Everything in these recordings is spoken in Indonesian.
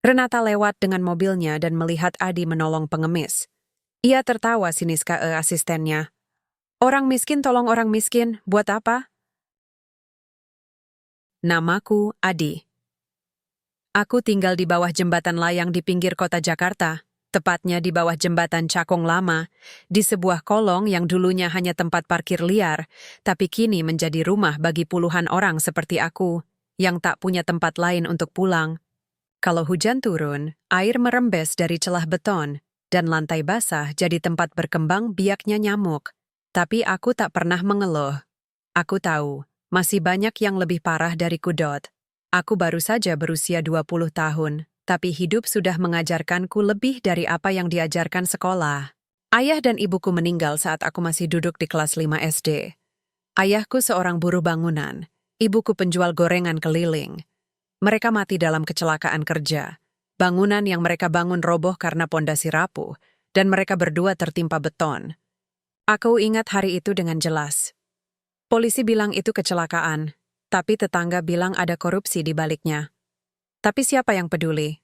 Renata lewat dengan mobilnya dan melihat Adi menolong pengemis. Ia tertawa sinis ke asistennya. Orang miskin tolong orang miskin, buat apa? Namaku Adi. Aku tinggal di bawah jembatan layang di pinggir kota Jakarta, tepatnya di bawah jembatan Cakung Lama, di sebuah kolong yang dulunya hanya tempat parkir liar, tapi kini menjadi rumah bagi puluhan orang seperti aku, yang tak punya tempat lain untuk pulang. Kalau hujan turun, air merembes dari celah beton, dan lantai basah jadi tempat berkembang biaknya nyamuk. Tapi aku tak pernah mengeluh. Aku tahu, masih banyak yang lebih parah dari Kudot. Aku baru saja berusia 20 tahun, tapi hidup sudah mengajarkanku lebih dari apa yang diajarkan sekolah. Ayah dan ibuku meninggal saat aku masih duduk di kelas 5 SD. Ayahku seorang buruh bangunan, ibuku penjual gorengan keliling. Mereka mati dalam kecelakaan kerja. Bangunan yang mereka bangun roboh karena pondasi rapuh, dan mereka berdua tertimpa beton. Aku ingat hari itu dengan jelas. Polisi bilang itu kecelakaan, tapi tetangga bilang ada korupsi di baliknya. Tapi siapa yang peduli?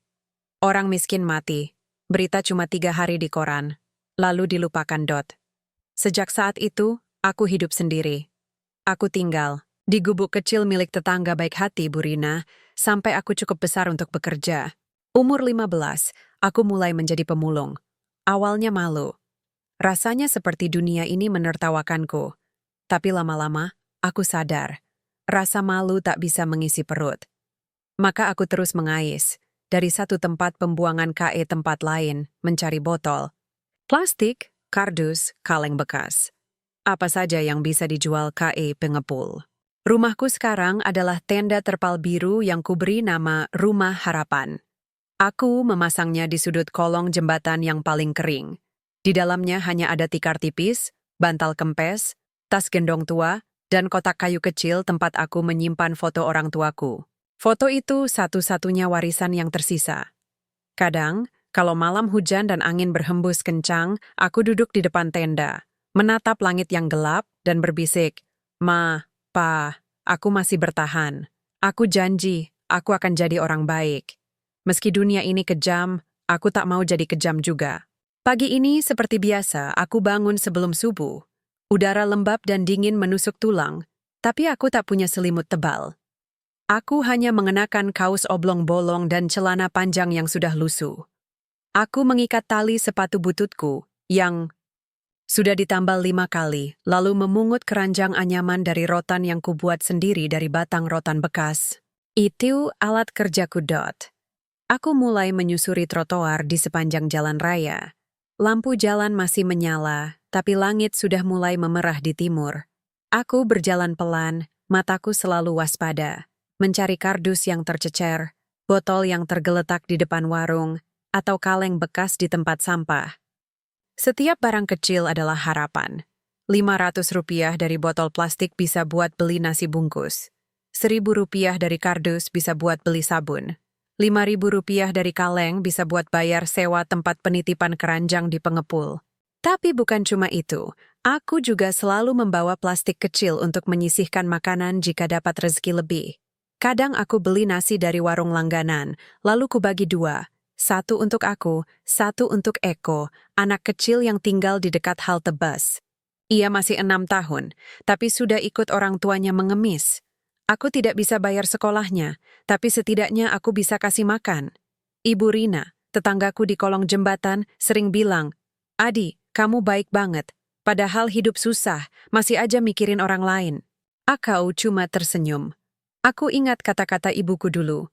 Orang miskin mati. Berita cuma 3 hari di koran. Lalu dilupakan Dot. Sejak saat itu, aku hidup sendiri. Aku tinggal di gubuk kecil milik tetangga baik hati Bu Rina, sampai aku cukup besar untuk bekerja. Umur 15, aku mulai menjadi pemulung. Awalnya malu. Rasanya seperti dunia ini menertawakanku. Tapi lama-lama, aku sadar. Rasa malu tak bisa mengisi perut. Maka aku terus mengais. Dari satu tempat pembuangan KE tempat lain, mencari botol. Plastik, kardus, kaleng bekas. Apa saja yang bisa dijual KE pengepul. Rumahku sekarang adalah tenda terpal biru yang kuberi nama Rumah Harapan. Aku memasangnya di sudut kolong jembatan yang paling kering. Di dalamnya hanya ada tikar tipis, bantal kempes, tas gendong tua, dan kotak kayu kecil tempat aku menyimpan foto orang tuaku. Foto itu satu-satunya warisan yang tersisa. Kadang, kalau malam hujan dan angin berhembus kencang, aku duduk di depan tenda, menatap langit yang gelap dan berbisik, "Ma, Pa, aku masih bertahan. Aku janji, aku akan jadi orang baik. Meski dunia ini kejam, aku tak mau jadi kejam juga." Pagi ini seperti biasa, aku bangun sebelum subuh. Udara lembab dan dingin menusuk tulang, tapi aku tak punya selimut tebal. Aku hanya mengenakan kaos oblong bolong dan celana panjang yang sudah lusuh. Aku mengikat tali sepatu bututku, yang sudah ditambal 5 kali, lalu memungut keranjang anyaman dari rotan yang kubuat sendiri dari batang rotan bekas. Itu alat kerjaku Dot. Aku mulai menyusuri trotoar di sepanjang jalan raya. Lampu jalan masih menyala, tapi langit sudah mulai memerah di timur. Aku berjalan pelan, mataku selalu waspada, mencari kardus yang tercecer, botol yang tergeletak di depan warung, atau kaleng bekas di tempat sampah. Setiap barang kecil adalah harapan. Rp500 dari botol plastik bisa buat beli nasi bungkus. Rp1.000 dari kardus bisa buat beli sabun. Rp5.000 dari kaleng bisa buat bayar sewa tempat penitipan keranjang di pengepul. Tapi bukan cuma itu, aku juga selalu membawa plastik kecil untuk menyisihkan makanan jika dapat rezeki lebih. Kadang aku beli nasi dari warung langganan, lalu kubagi 2. Satu untuk aku, satu untuk Eko, anak kecil yang tinggal di dekat halte bus. Ia masih 6 tahun, tapi sudah ikut orang tuanya mengemis. Aku tidak bisa bayar sekolahnya, tapi setidaknya aku bisa kasih makan. Ibu Rina, tetanggaku di kolong jembatan, sering bilang, "Adi, kamu baik banget. Padahal hidup susah, masih aja mikirin orang lain." Aku cuma tersenyum. Aku ingat kata-kata ibuku dulu.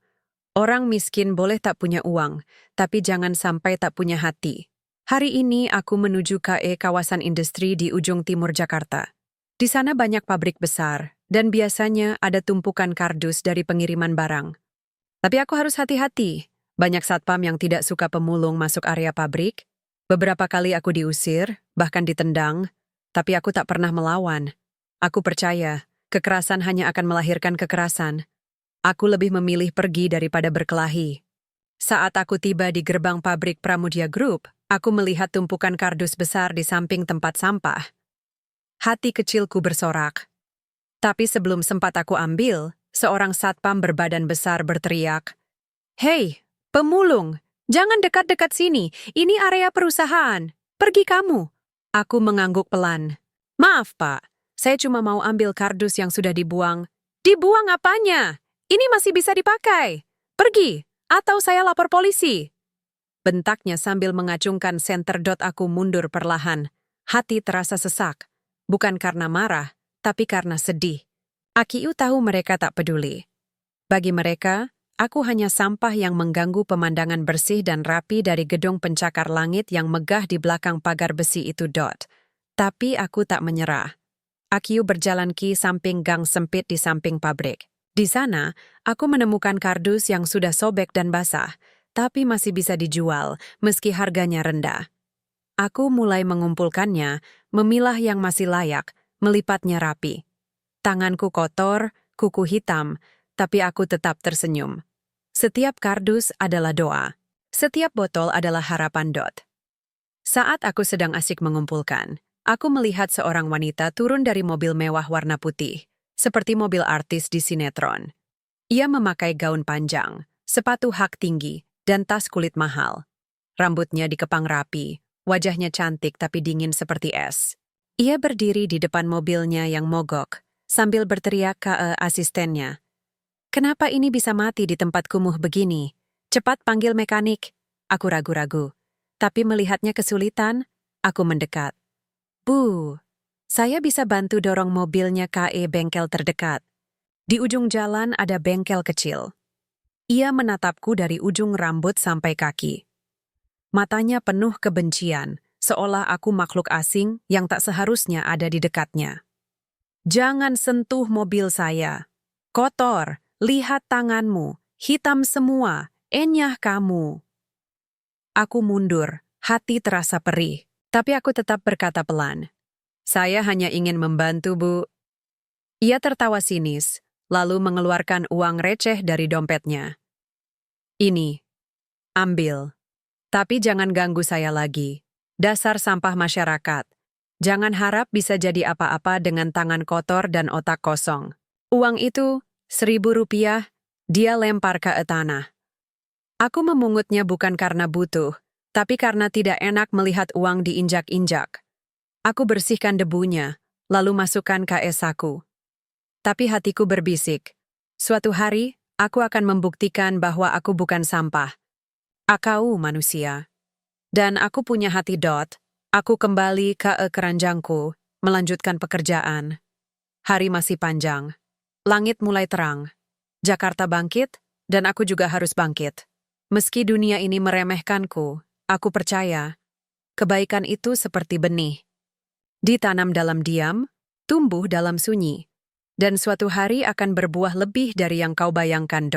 Orang miskin boleh tak punya uang, tapi jangan sampai tak punya hati. Hari ini aku menuju KE kawasan industri di ujung timur Jakarta. Di sana banyak pabrik besar, dan biasanya ada tumpukan kardus dari pengiriman barang. Tapi aku harus hati-hati. Banyak satpam yang tidak suka pemulung masuk area pabrik. Beberapa kali aku diusir, bahkan ditendang, tapi aku tak pernah melawan. Aku percaya, kekerasan hanya akan melahirkan kekerasan. Aku lebih memilih pergi daripada berkelahi. Saat aku tiba di gerbang pabrik Pramudia Group, aku melihat tumpukan kardus besar di samping tempat sampah. Hati kecilku bersorak. Tapi sebelum sempat aku ambil, seorang satpam berbadan besar berteriak, "Hei, Pemulung, jangan dekat-dekat sini. Ini area perusahaan. Pergi kamu. Aku mengangguk pelan. Maaf, Pak. Saya cuma mau ambil kardus yang sudah dibuang. Dibuang apanya? Ini masih bisa dipakai. Pergi, atau saya lapor polisi. Bentaknya sambil mengacungkan senter dot. Aku mundur perlahan. Hati terasa sesak. Bukan karena marah, tapi karena sedih. Akiu tahu mereka tak peduli. Bagi mereka, aku hanya sampah yang mengganggu pemandangan bersih dan rapi dari gedung pencakar langit yang megah di belakang pagar besi itu. Tapi aku tak menyerah. Akiu berjalan ke samping gang sempit di samping pabrik. Di sana, aku menemukan kardus yang sudah sobek dan basah, tapi masih bisa dijual meski harganya rendah. Aku mulai mengumpulkannya, memilah yang masih layak, melipatnya rapi. Tanganku kotor, kuku hitam, tapi aku tetap tersenyum. Setiap kardus adalah doa. Setiap botol adalah harapan. Saat aku sedang asyik mengumpulkan, aku melihat seorang wanita turun dari mobil mewah warna putih, seperti mobil artis di sinetron. Ia memakai gaun panjang, sepatu hak tinggi, dan tas kulit mahal. Rambutnya dikepang rapi, wajahnya cantik tapi dingin seperti es. Ia berdiri di depan mobilnya yang mogok, sambil berteriak ke asistennya. Kenapa ini bisa mati di tempat kumuh begini? Cepat panggil mekanik. Aku ragu-ragu. Tapi melihatnya kesulitan, aku mendekat. Bu, saya bisa bantu dorong mobilnya ke bengkel terdekat. Di ujung jalan ada bengkel kecil. Ia menatapku dari ujung rambut sampai kaki. Matanya penuh kebencian, seolah aku makhluk asing yang tak seharusnya ada di dekatnya. Jangan sentuh mobil saya. Kotor, lihat tanganmu, hitam semua, enyah kamu. Aku mundur, hati terasa perih, tapi aku tetap berkata pelan. Saya hanya ingin membantu, Bu. Ia tertawa sinis, lalu mengeluarkan uang receh dari dompetnya. Ini, ambil. Tapi jangan ganggu saya lagi. Dasar sampah masyarakat. Jangan harap bisa jadi apa-apa dengan tangan kotor dan otak kosong. Uang itu, Rp1.000, dia lempar ke tanah. Aku memungutnya bukan karena butuh, tapi karena tidak enak melihat uang diinjak-injak. Aku bersihkan debunya, lalu masukkan ke saku. Tapi hatiku berbisik. Suatu hari, aku akan membuktikan bahwa aku bukan sampah. Aku manusia. Dan aku punya hati. Aku kembali ke keranjangku, melanjutkan pekerjaan. Hari masih panjang. Langit mulai terang. Jakarta bangkit, dan aku juga harus bangkit. Meski dunia ini meremehkanku, aku percaya, kebaikan itu seperti benih. Ditanam dalam diam, tumbuh dalam sunyi, dan suatu hari akan berbuah lebih dari yang kau bayangkan.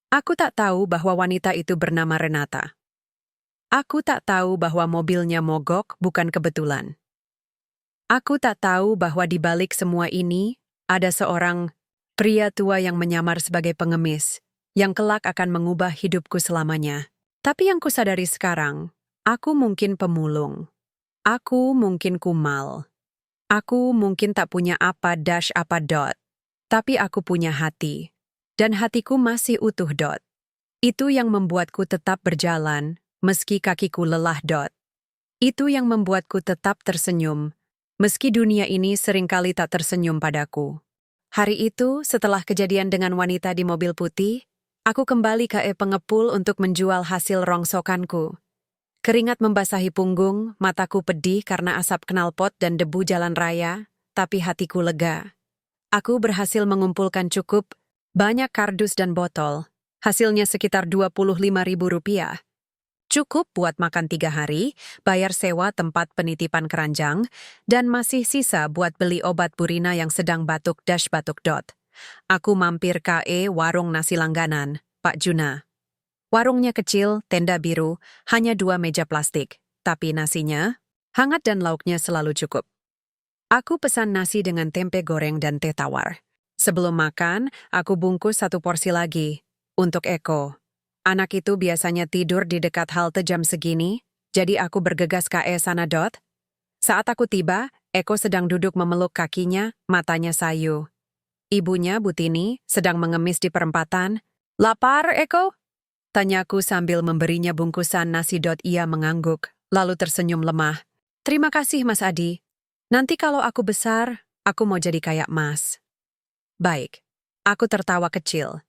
Aku tak tahu bahwa wanita itu bernama Renata. Aku tak tahu bahwa mobilnya mogok bukan kebetulan. Aku tak tahu bahwa di balik semua ini ada seorang pria tua yang menyamar sebagai pengemis, yang kelak akan mengubah hidupku selamanya. Tapi yang kusadari sekarang, aku mungkin pemulung. Aku mungkin kumal. Aku mungkin tak punya apa. Tapi aku punya hati. Dan hatiku masih utuh. Itu yang membuatku tetap berjalan, meski kakiku lelah. Itu yang membuatku tetap tersenyum, meski dunia ini seringkali tak tersenyum padaku. Hari itu, setelah kejadian dengan wanita di mobil putih, aku kembali ke pengepul untuk menjual hasil rongsokanku. Keringat membasahi punggung, mataku pedih karena asap knalpot dan debu jalan raya, tapi hatiku lega. Aku berhasil mengumpulkan cukup banyak kardus dan botol, hasilnya sekitar Rp25.000. Cukup buat makan 3 hari, bayar sewa tempat penitipan keranjang, dan masih sisa buat beli obat Purina yang sedang batuk. Aku mampir ke warung nasi langganan, Pak Juna. Warungnya kecil, tenda biru, hanya 2 meja plastik, tapi nasinya hangat dan lauknya selalu cukup. Aku pesan nasi dengan tempe goreng dan teh tawar. Sebelum makan, aku bungkus 1 porsi lagi. Untuk Eko. Anak itu biasanya tidur di dekat halte jam segini, jadi aku bergegas ke sana. Saat aku tiba, Eko sedang duduk memeluk kakinya, matanya sayu. Ibunya, Bu Tini, sedang mengemis di perempatan. Lapar, Eko? Tanyaku sambil memberinya bungkusan nasi. Ia mengangguk, lalu tersenyum lemah. Terima kasih, Mas Adi. Nanti kalau aku besar, aku mau jadi kayak Mas. Baik. Aku tertawa kecil.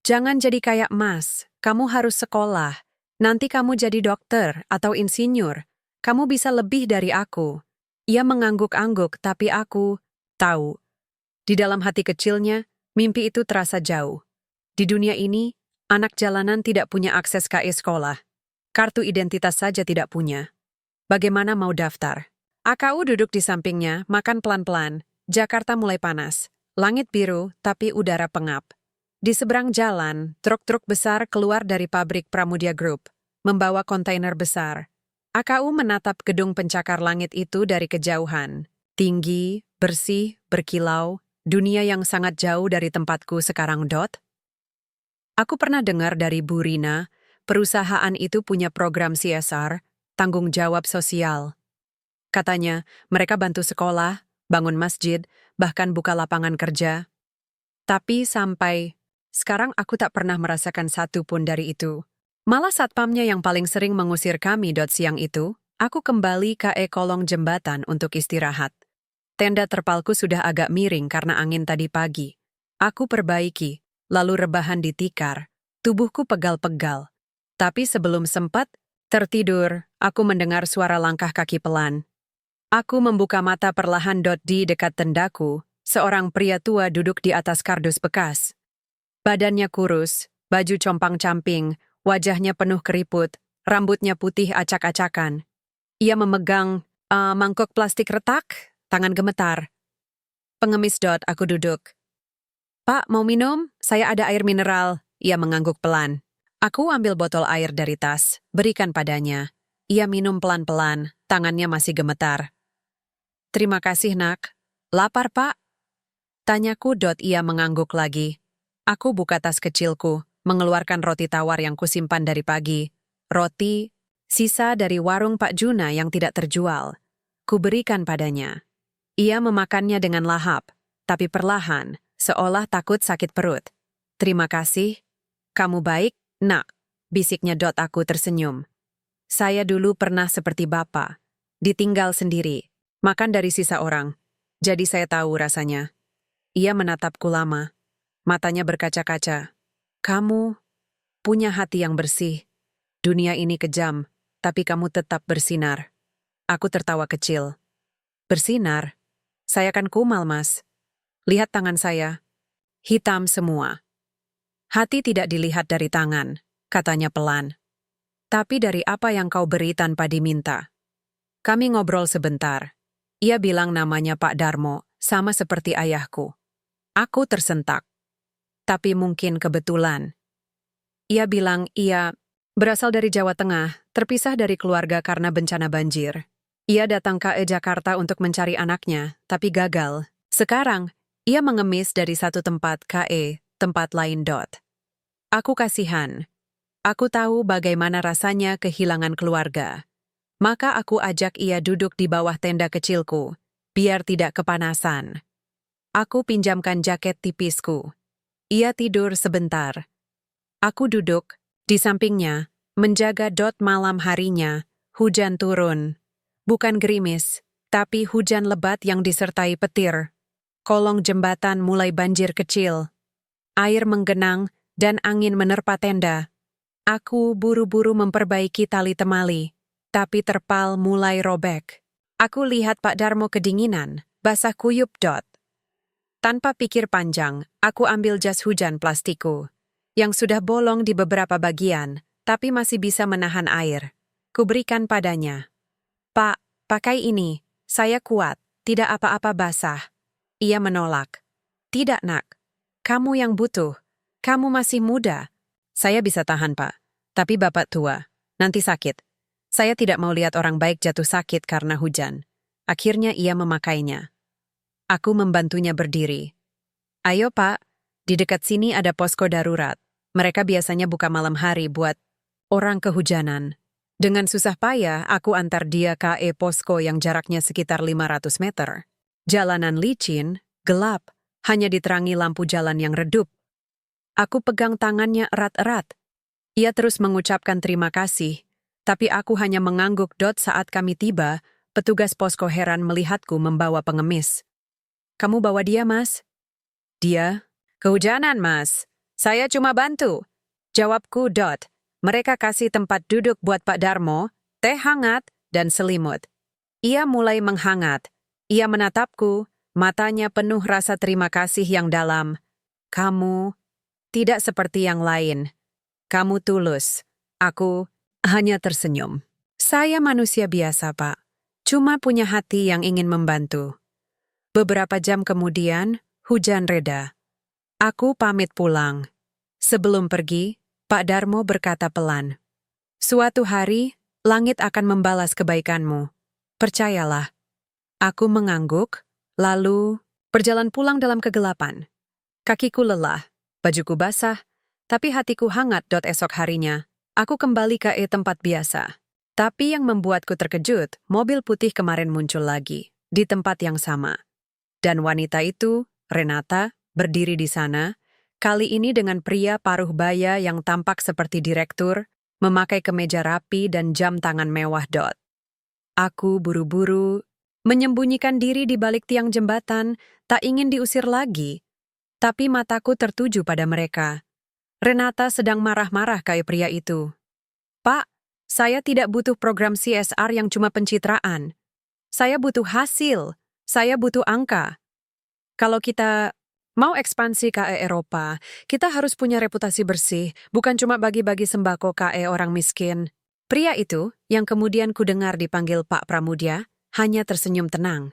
Jangan jadi kayak Mas, kamu harus sekolah. Nanti kamu jadi dokter atau insinyur. Kamu bisa lebih dari aku. Ia mengangguk-angguk, tapi aku tahu. Di dalam hati kecilnya, mimpi itu terasa jauh. Di dunia ini, anak jalanan tidak punya akses KE sekolah. Kartu identitas saja tidak punya. Bagaimana mau daftar? AKU duduk di sampingnya, makan pelan-pelan. Jakarta mulai panas. Langit biru, tapi udara pengap. Di seberang jalan, truk-truk besar keluar dari pabrik Pramudia Group, membawa kontainer besar. AKU menatap gedung pencakar langit itu dari kejauhan. Tinggi, bersih, berkilau, dunia yang sangat jauh dari tempatku sekarang. Aku pernah dengar dari Bu Rina, perusahaan itu punya program CSR, tanggung jawab sosial. Katanya, mereka bantu sekolah, bangun masjid, bahkan buka lapangan kerja. Tapi sampai sekarang aku tak pernah merasakan satu pun dari itu. Malah satpamnya yang paling sering mengusir kami. Siang itu, aku kembali ke kolong jembatan untuk istirahat. Tenda terpalku sudah agak miring karena angin tadi pagi. Aku perbaiki, lalu rebahan di tikar. Tubuhku pegal-pegal. Tapi sebelum sempat tertidur, aku mendengar suara langkah kaki pelan. Aku membuka mata perlahan. Di dekat tendaku, seorang pria tua duduk di atas kardus bekas. Badannya kurus, baju compang-camping, wajahnya penuh keriput, rambutnya putih acak-acakan. Ia memegang mangkok plastik retak, tangan gemetar. Pengemis. Aku duduk. Pak, mau minum? Saya ada air mineral. Ia mengangguk pelan. Aku ambil botol air dari tas, berikan padanya. Ia minum pelan-pelan, tangannya masih gemetar. Terima kasih, Nak. Lapar, Pak? Tanyaku. Ia mengangguk lagi. Aku buka tas kecilku, mengeluarkan roti tawar yang kusimpan dari pagi. Roti, sisa dari warung Pak Juna yang tidak terjual. Kuberikan padanya. Ia memakannya dengan lahap, tapi perlahan, seolah takut sakit perut. Terima kasih. Kamu baik, Nak, bisiknya. Aku tersenyum. Saya dulu pernah seperti Bapak. Ditinggal sendiri, makan dari sisa orang. Jadi saya tahu rasanya. Ia menatapku lama. Matanya berkaca-kaca. Kamu punya hati yang bersih. Dunia ini kejam, tapi kamu tetap bersinar. Aku tertawa kecil. Bersinar? Saya kan kumal, Mas. Lihat tangan saya. Hitam semua. Hati tidak dilihat dari tangan, katanya pelan. Tapi dari apa yang kau beri tanpa diminta. Kami ngobrol sebentar. Ia bilang namanya Pak Darmo, sama seperti ayahku. Aku tersentak. Tapi mungkin kebetulan. Ia bilang ia berasal dari Jawa Tengah, terpisah dari keluarga karena bencana banjir. Ia datang ke Jakarta untuk mencari anaknya, tapi gagal. Sekarang, ia mengemis dari satu tempat ke tempat lain. Aku kasihan. Aku tahu bagaimana rasanya kehilangan keluarga. Maka aku ajak ia duduk di bawah tenda kecilku, biar tidak kepanasan. Aku pinjamkan jaket tipisku. Ia tidur sebentar. Aku duduk di sampingnya, menjaga. Malam harinya, hujan turun. Bukan gerimis, tapi hujan lebat yang disertai petir. Kolong jembatan mulai banjir kecil. Air menggenang dan angin menerpa tenda. Aku buru-buru memperbaiki tali temali, tapi terpal mulai robek. Aku lihat Pak Darmo kedinginan, basah kuyup. Tanpa pikir panjang, aku ambil jas hujan plastikku, yang sudah bolong di beberapa bagian, tapi masih bisa menahan air. Kuberikan padanya. Pak, pakai ini, saya kuat, tidak apa-apa basah. Ia menolak. Tidak, Nak. Kamu yang butuh. Kamu masih muda. Saya bisa tahan, Pak. Tapi Bapak tua, nanti sakit. Saya tidak mau lihat orang baik jatuh sakit karena hujan. Akhirnya ia memakainya. Aku membantunya berdiri. Ayo, Pak. Di dekat sini ada posko darurat. Mereka biasanya buka malam hari buat orang kehujanan. Dengan susah payah, aku antar dia ke posko yang jaraknya sekitar 500 meter. Jalanan licin, gelap, hanya diterangi lampu jalan yang redup. Aku pegang tangannya erat-erat. Ia terus mengucapkan terima kasih, tapi aku hanya mengangguk. Saat kami tiba, petugas posko heran melihatku membawa pengemis. Kamu bawa dia, Mas? Dia, kehujanan, Mas. Saya cuma bantu. Jawabku. Mereka kasih tempat duduk buat Pak Darmo, teh hangat, dan selimut. Ia mulai menghangat. Ia menatapku, matanya penuh rasa terima kasih yang dalam. Kamu tidak seperti yang lain. Kamu tulus. Aku hanya tersenyum. Saya manusia biasa, Pak. Cuma punya hati yang ingin membantu. Beberapa jam kemudian, hujan reda. Aku pamit pulang. Sebelum pergi, Pak Darmo berkata pelan, "Suatu hari, langit akan membalas kebaikanmu. Percayalah." Aku mengangguk, lalu berjalan pulang dalam kegelapan. Kakiku lelah, bajuku basah, tapi hatiku hangat. Esok harinya, aku kembali ke tempat biasa. Tapi yang membuatku terkejut, mobil putih kemarin muncul lagi, di tempat yang sama. Dan wanita itu, Renata, berdiri di sana, kali ini dengan pria paruh baya yang tampak seperti direktur, memakai kemeja rapi dan jam tangan mewah. Aku buru-buru menyembunyikan diri di balik tiang jembatan, tak ingin diusir lagi. Tapi mataku tertuju pada mereka. Renata sedang marah-marah kayak pria itu. "Pak, saya tidak butuh program CSR yang cuma pencitraan. Saya butuh hasil. Saya butuh angka. Kalau kita mau ekspansi ke Eropa, kita harus punya reputasi bersih, bukan cuma bagi-bagi sembako ke orang miskin." Pria itu, yang kemudian kudengar dipanggil Pak Pramudia, hanya tersenyum tenang.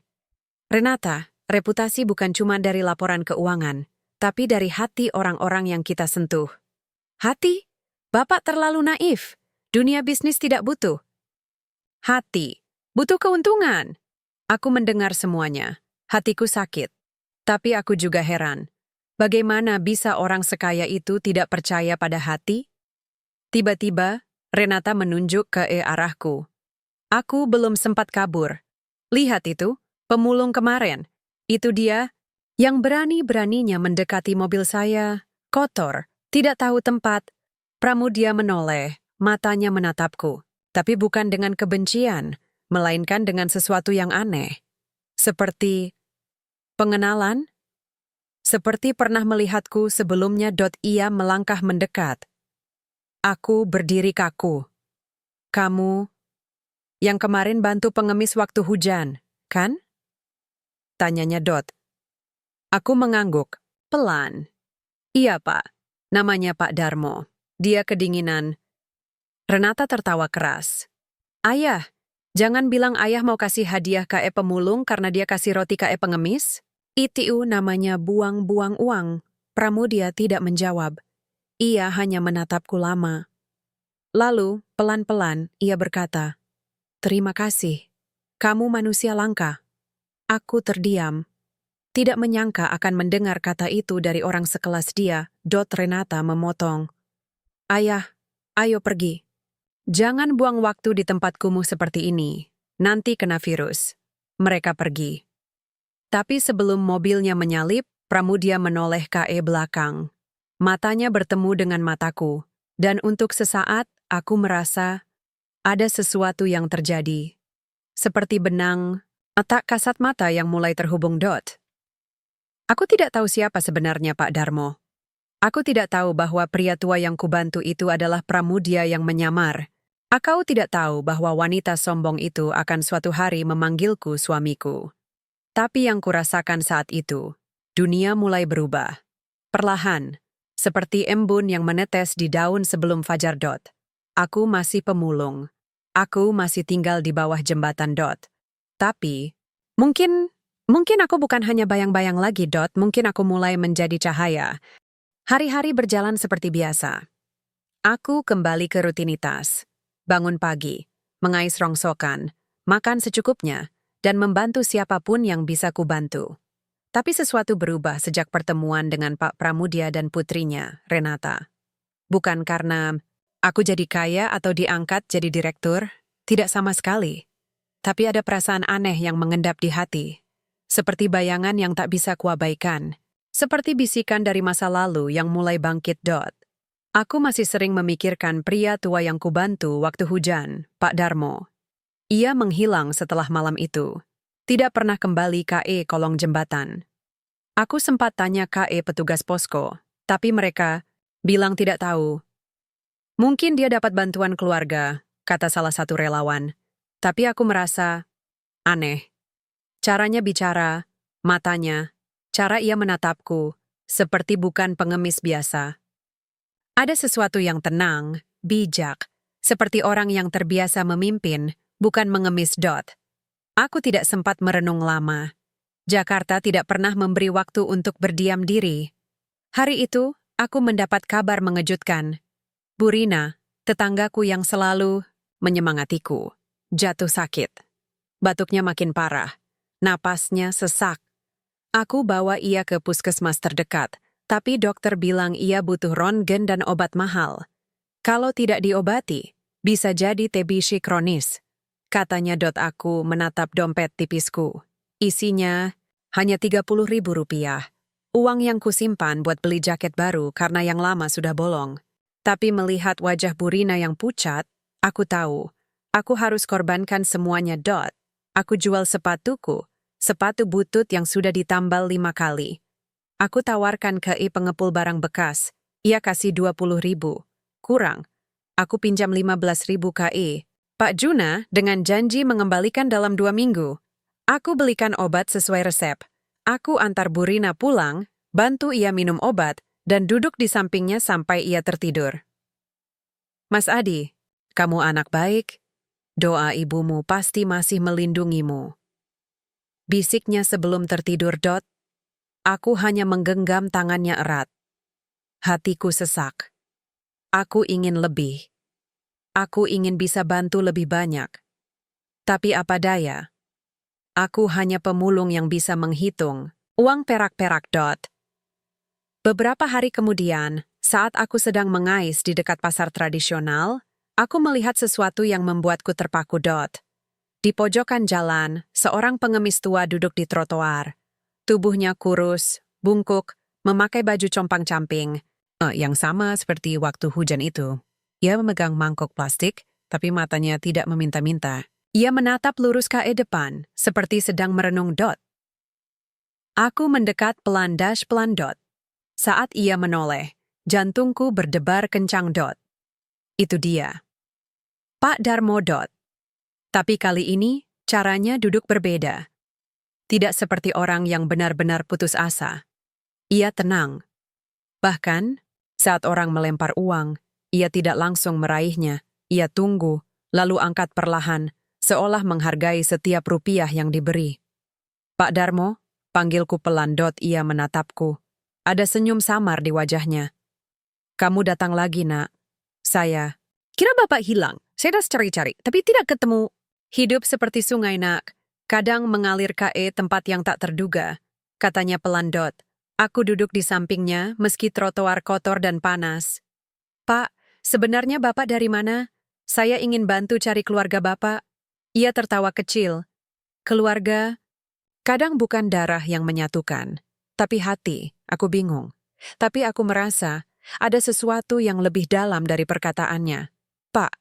"Renata, reputasi bukan cuma dari laporan keuangan, tapi dari hati orang-orang yang kita sentuh." "Hati? Bapak terlalu naif. Dunia bisnis tidak butuh hati, butuh keuntungan." Aku mendengar semuanya. Hatiku sakit. Tapi aku juga heran. Bagaimana bisa orang sekaya itu tidak percaya pada hati? Tiba-tiba, Renata menunjuk ke arahku. Aku belum sempat kabur. "Lihat itu, pemulung kemarin. Itu dia yang berani-beraninya mendekati mobil saya. Kotor, tidak tahu tempat." Pramudia menoleh, matanya menatapku. Tapi bukan dengan kebencian, melainkan dengan sesuatu yang aneh. Seperti pengenalan? Seperti pernah melihatku sebelumnya. Ia melangkah mendekat. Aku berdiri kaku. "Kamu yang kemarin bantu pengemis waktu hujan, kan?" tanyanya. Aku mengangguk, pelan. "Iya, Pak. Namanya Pak Darmo." Dia kedinginan. Renata tertawa keras. "Ayah, jangan bilang ayah mau kasih hadiah ke pemulung karena dia kasih roti ke pengemis." "Itu namanya buang-buang uang." Pramudia tidak menjawab. Ia hanya menatapku lama. Lalu, pelan-pelan, ia berkata, "Terima kasih. Kamu manusia langka." Aku terdiam. Tidak menyangka akan mendengar kata itu dari orang sekelas dia. Renata memotong. "Ayah, ayo pergi. Jangan buang waktu di tempat kumuh seperti ini. Nanti kena virus." Mereka pergi. Tapi sebelum mobilnya menyalip, Pramudia menoleh ke belakang. Matanya bertemu dengan mataku, dan untuk sesaat aku merasa ada sesuatu yang terjadi. Seperti benang, tak kasat mata yang mulai terhubung. Aku tidak tahu siapa sebenarnya Pak Darmo. Aku tidak tahu bahwa pria tua yang kubantu itu adalah Pramudia yang menyamar. Aku tidak tahu bahwa wanita sombong itu akan suatu hari memanggilku suamiku. Tapi yang kurasakan saat itu, dunia mulai berubah. Perlahan, seperti embun yang menetes di daun sebelum fajar. Aku masih pemulung. Aku masih tinggal di bawah jembatan. Tapi, mungkin aku bukan hanya bayang-bayang lagi. Mungkin aku mulai menjadi cahaya. Hari-hari berjalan seperti biasa. Aku kembali ke rutinitas. Bangun pagi, mengais rongsokan, makan secukupnya, dan membantu siapapun yang bisa kubantu. Tapi sesuatu berubah sejak pertemuan dengan Pak Pramudia dan putrinya, Renata. Bukan karena aku jadi kaya atau diangkat jadi direktur, tidak sama sekali. Tapi ada perasaan aneh yang mengendap di hati. Seperti bayangan yang tak bisa kuabaikan. Seperti bisikan dari masa lalu yang mulai bangkit. Aku masih sering memikirkan pria tua yang kubantu waktu hujan, Pak Darmo. Ia menghilang setelah malam itu. Tidak pernah kembali KE kolong jembatan. Aku sempat tanya KE petugas posko, tapi mereka bilang tidak tahu. Mungkin dia dapat bantuan keluarga, kata salah satu relawan. Tapi aku merasa aneh. Caranya bicara, matanya, cara ia menatapku, seperti bukan pengemis biasa. Ada sesuatu yang tenang, bijak, seperti orang yang terbiasa memimpin, bukan mengemis. Aku tidak sempat merenung lama. Jakarta tidak pernah memberi waktu untuk berdiam diri. Hari itu, aku mendapat kabar mengejutkan. Bu Rina, tetanggaku yang selalu menyemangatiku, jatuh sakit. Batuknya makin parah, napasnya sesak. Aku bawa ia ke puskesmas terdekat, tapi dokter bilang ia butuh röntgen dan obat mahal. Kalau tidak diobati, bisa jadi TBC kronis. Katanya. Aku menatap dompet tipisku. Isinya hanya Rp30.000. Uang yang kusimpan buat beli jaket baru karena yang lama sudah bolong. Tapi melihat wajah Bu Rina yang pucat, aku tahu, aku harus korbankan semuanya. Aku jual sepatuku, sepatu butut yang sudah ditambal 5 kali. Aku tawarkan ke pengepul barang bekas, ia kasih 20.000. Kurang, aku pinjam 15.000 KE. Pak Juna dengan janji mengembalikan dalam 2 minggu. Aku belikan obat sesuai resep. Aku antar Bu Rina pulang, bantu ia minum obat, dan duduk di sampingnya sampai ia tertidur. Mas Adi, kamu anak baik. Doa ibumu pasti masih melindungimu. Bisiknya sebelum tertidur. Aku hanya menggenggam tangannya erat. Hatiku sesak. Aku ingin lebih. Aku ingin bisa bantu lebih banyak. Tapi apa daya? Aku hanya pemulung yang bisa menghitung uang perak-perak. Beberapa hari kemudian, saat aku sedang mengais di dekat pasar tradisional, aku melihat sesuatu yang membuatku terpaku. Di pojokan jalan, seorang pengemis tua duduk di trotoar. Tubuhnya kurus, bungkuk, memakai baju compang-camping, yang sama seperti waktu hujan itu. Ia memegang mangkok plastik, tapi matanya tidak meminta-minta. Ia menatap lurus ke depan, seperti sedang merenung. Aku mendekat pelan. Saat ia menoleh, jantungku berdebar kencang. Itu dia. Pak Darmo. Tapi kali ini, caranya duduk berbeda. Tidak seperti orang yang benar-benar putus asa. Ia tenang. Bahkan, saat orang melempar uang, ia tidak langsung meraihnya. Ia tunggu, lalu angkat perlahan, seolah menghargai setiap rupiah yang diberi. Pak Darmo, panggilku pelan. Ia menatapku. Ada senyum samar di wajahnya. Kamu datang lagi, Nak. Saya. Kira Bapak hilang. Saya dah cari-cari, tapi tidak ketemu. Hidup seperti sungai, Nak. Kadang mengalir ke tempat yang tak terduga. Katanya pelan. Aku duduk di sampingnya meski trotoar kotor dan panas. Pak, sebenarnya Bapak dari mana? Saya ingin bantu cari keluarga Bapak. Ia tertawa kecil. Keluarga? Kadang bukan darah yang menyatukan, tapi hati. Aku bingung. Tapi aku merasa ada sesuatu yang lebih dalam dari perkataannya. Pak,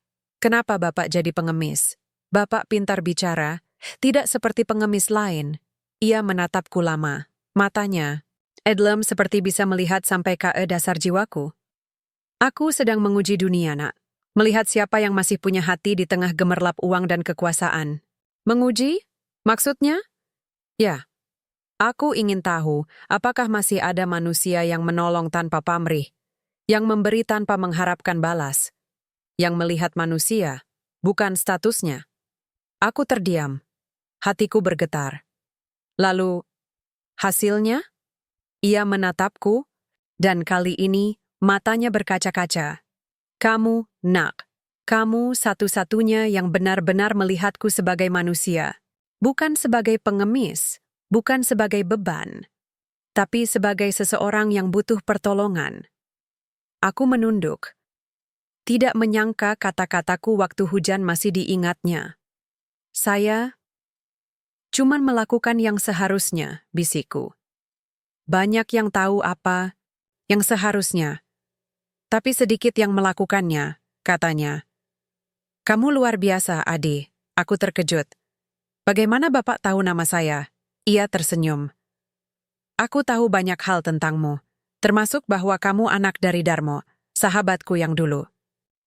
kenapa Bapak jadi pengemis? Bapak pintar bicara, tidak seperti pengemis lain. Ia menatapku lama. Matanya edlem seperti bisa melihat sampai ke dasar jiwaku. Aku sedang menguji dunia, Nak. Melihat siapa yang masih punya hati di tengah gemerlap uang dan kekuasaan. Menguji? Maksudnya? Ya. Aku ingin tahu apakah masih ada manusia yang menolong tanpa pamrih, yang memberi tanpa mengharapkan balas, yang melihat manusia, bukan statusnya. Aku terdiam. Hatiku bergetar. Lalu, hasilnya? Ia menatapku, dan kali ini matanya berkaca-kaca. Kamu, Nak. Kamu satu-satunya yang benar-benar melihatku sebagai manusia. Bukan sebagai pengemis, bukan sebagai beban, tapi sebagai seseorang yang butuh pertolongan. Aku menunduk. Tidak menyangka kata-kataku waktu hujan masih diingatnya. Saya cuman melakukan yang seharusnya, bisikku. Banyak yang tahu apa yang seharusnya. Tapi sedikit yang melakukannya, katanya. Kamu luar biasa, Adi. Aku terkejut. Bagaimana Bapak tahu nama saya? Ia tersenyum. Aku tahu banyak hal tentangmu, termasuk bahwa kamu anak dari Darmo, sahabatku yang dulu.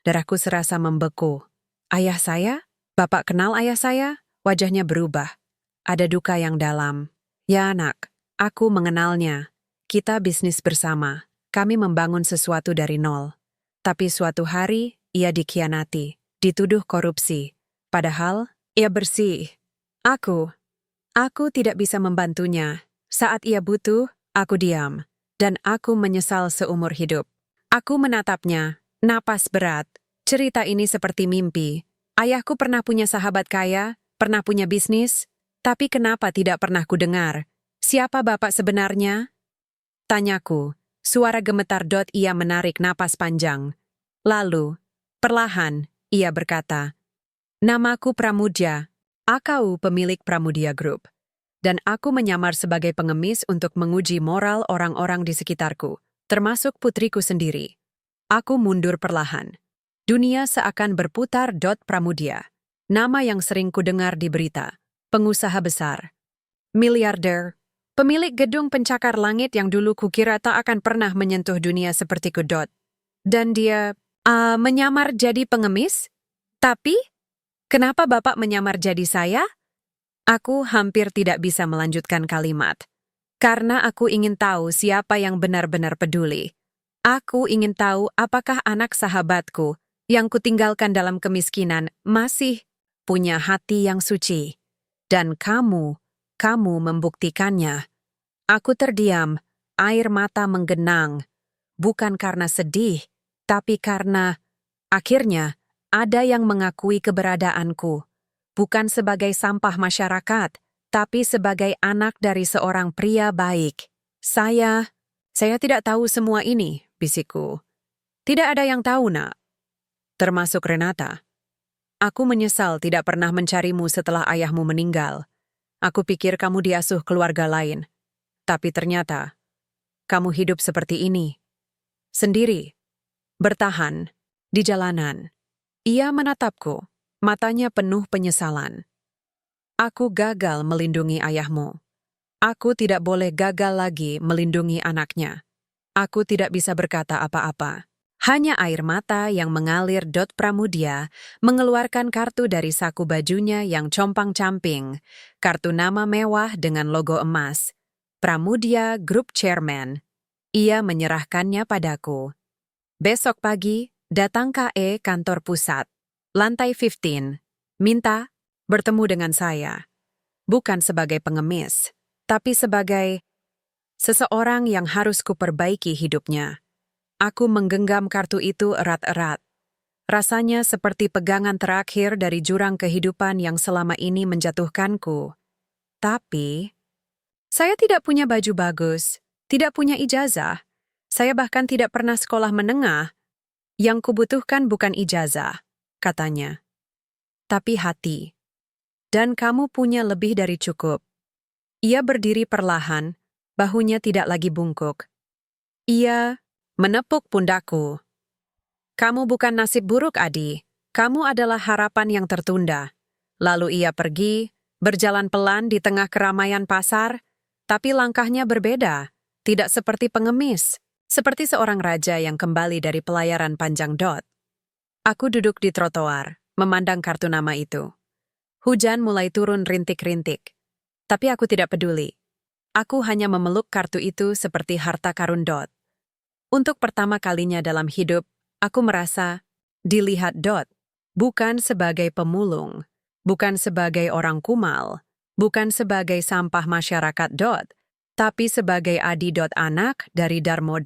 Darahku serasa membeku. Ayah saya? Bapak kenal ayah saya? Wajahnya berubah. Ada duka yang dalam. Ya anak, aku mengenalnya. Kita bisnis bersama. Kami membangun sesuatu dari nol. Tapi suatu hari, ia dikhianati, dituduh korupsi. Padahal, ia bersih. Aku tidak bisa membantunya. Saat ia butuh, aku diam. Dan aku menyesal seumur hidup. Aku menatapnya, napas berat. Cerita ini seperti mimpi. Ayahku pernah punya sahabat kaya, pernah punya bisnis, tapi kenapa tidak pernah kudengar? Siapa bapak sebenarnya? Tanyaku. Suara gemetar. Ia menarik napas panjang. Lalu, perlahan, ia berkata, namaku Pramudia. Aku pemilik Pramudia Group. Dan aku menyamar sebagai pengemis untuk menguji moral orang-orang di sekitarku, termasuk putriku sendiri. Aku mundur perlahan. Dunia seakan berputar. Pramudia. Nama yang sering kudengar di berita. Pengusaha besar. Miliarder. Pemilik gedung pencakar langit yang dulu kukira tak akan pernah menyentuh dunia sepertiku. Dan dia, menyamar jadi pengemis? Tapi, kenapa Bapak menyamar jadi saya? Aku hampir tidak bisa melanjutkan kalimat. Karena aku ingin tahu siapa yang benar-benar peduli. Aku ingin tahu apakah anak sahabatku yang kutinggalkan dalam kemiskinan masih punya hati yang suci. Dan kamu membuktikannya. Aku terdiam, air mata menggenang. Bukan karena sedih, tapi karena akhirnya ada yang mengakui keberadaanku. Bukan sebagai sampah masyarakat, tapi sebagai anak dari seorang pria baik. Saya tidak tahu semua ini, bisikku. Tidak ada yang tahu, nak. Termasuk Renata. Aku menyesal tidak pernah mencarimu setelah ayahmu meninggal. Aku pikir kamu diasuh keluarga lain. Tapi ternyata, kamu hidup seperti ini. Sendiri. Bertahan. Di jalanan. Ia menatapku. Matanya penuh penyesalan. Aku gagal melindungi ayahmu. Aku tidak boleh gagal lagi melindungi anaknya. Aku tidak bisa berkata apa-apa. Hanya air mata yang mengalir. Pramudia mengeluarkan kartu dari saku bajunya yang compang-camping. Kartu nama mewah dengan logo emas. Pramudia Group Chairman. Ia menyerahkannya padaku. Besok pagi, datang ke kantor pusat. Lantai 15. Minta bertemu dengan saya. Bukan sebagai pengemis, tapi sebagai seseorang yang harus kuperbaiki hidupnya. Aku menggenggam kartu itu erat-erat. Rasanya seperti pegangan terakhir dari jurang kehidupan yang selama ini menjatuhkanku. Tapi, saya tidak punya baju bagus, tidak punya ijazah. Saya bahkan tidak pernah sekolah menengah. Yang kubutuhkan bukan ijazah, katanya. Tapi hati. Dan kamu punya lebih dari cukup. Ia berdiri perlahan, bahunya tidak lagi bungkuk. Ia menepuk pundakku. Kamu bukan nasib buruk, Adi. Kamu adalah harapan yang tertunda. Lalu ia pergi, berjalan pelan di tengah keramaian pasar, tapi langkahnya berbeda, tidak seperti pengemis, seperti seorang raja yang kembali dari pelayaran panjang. Aku duduk di trotoar, memandang kartu nama itu. Hujan mulai turun rintik-rintik, tapi aku tidak peduli. Aku hanya memeluk kartu itu seperti harta karun. Untuk pertama kalinya dalam hidup, aku merasa dilihat. Bukan sebagai pemulung, bukan sebagai orang kumal, bukan sebagai sampah masyarakat. Tapi sebagai Adi. Anak dari Darmo.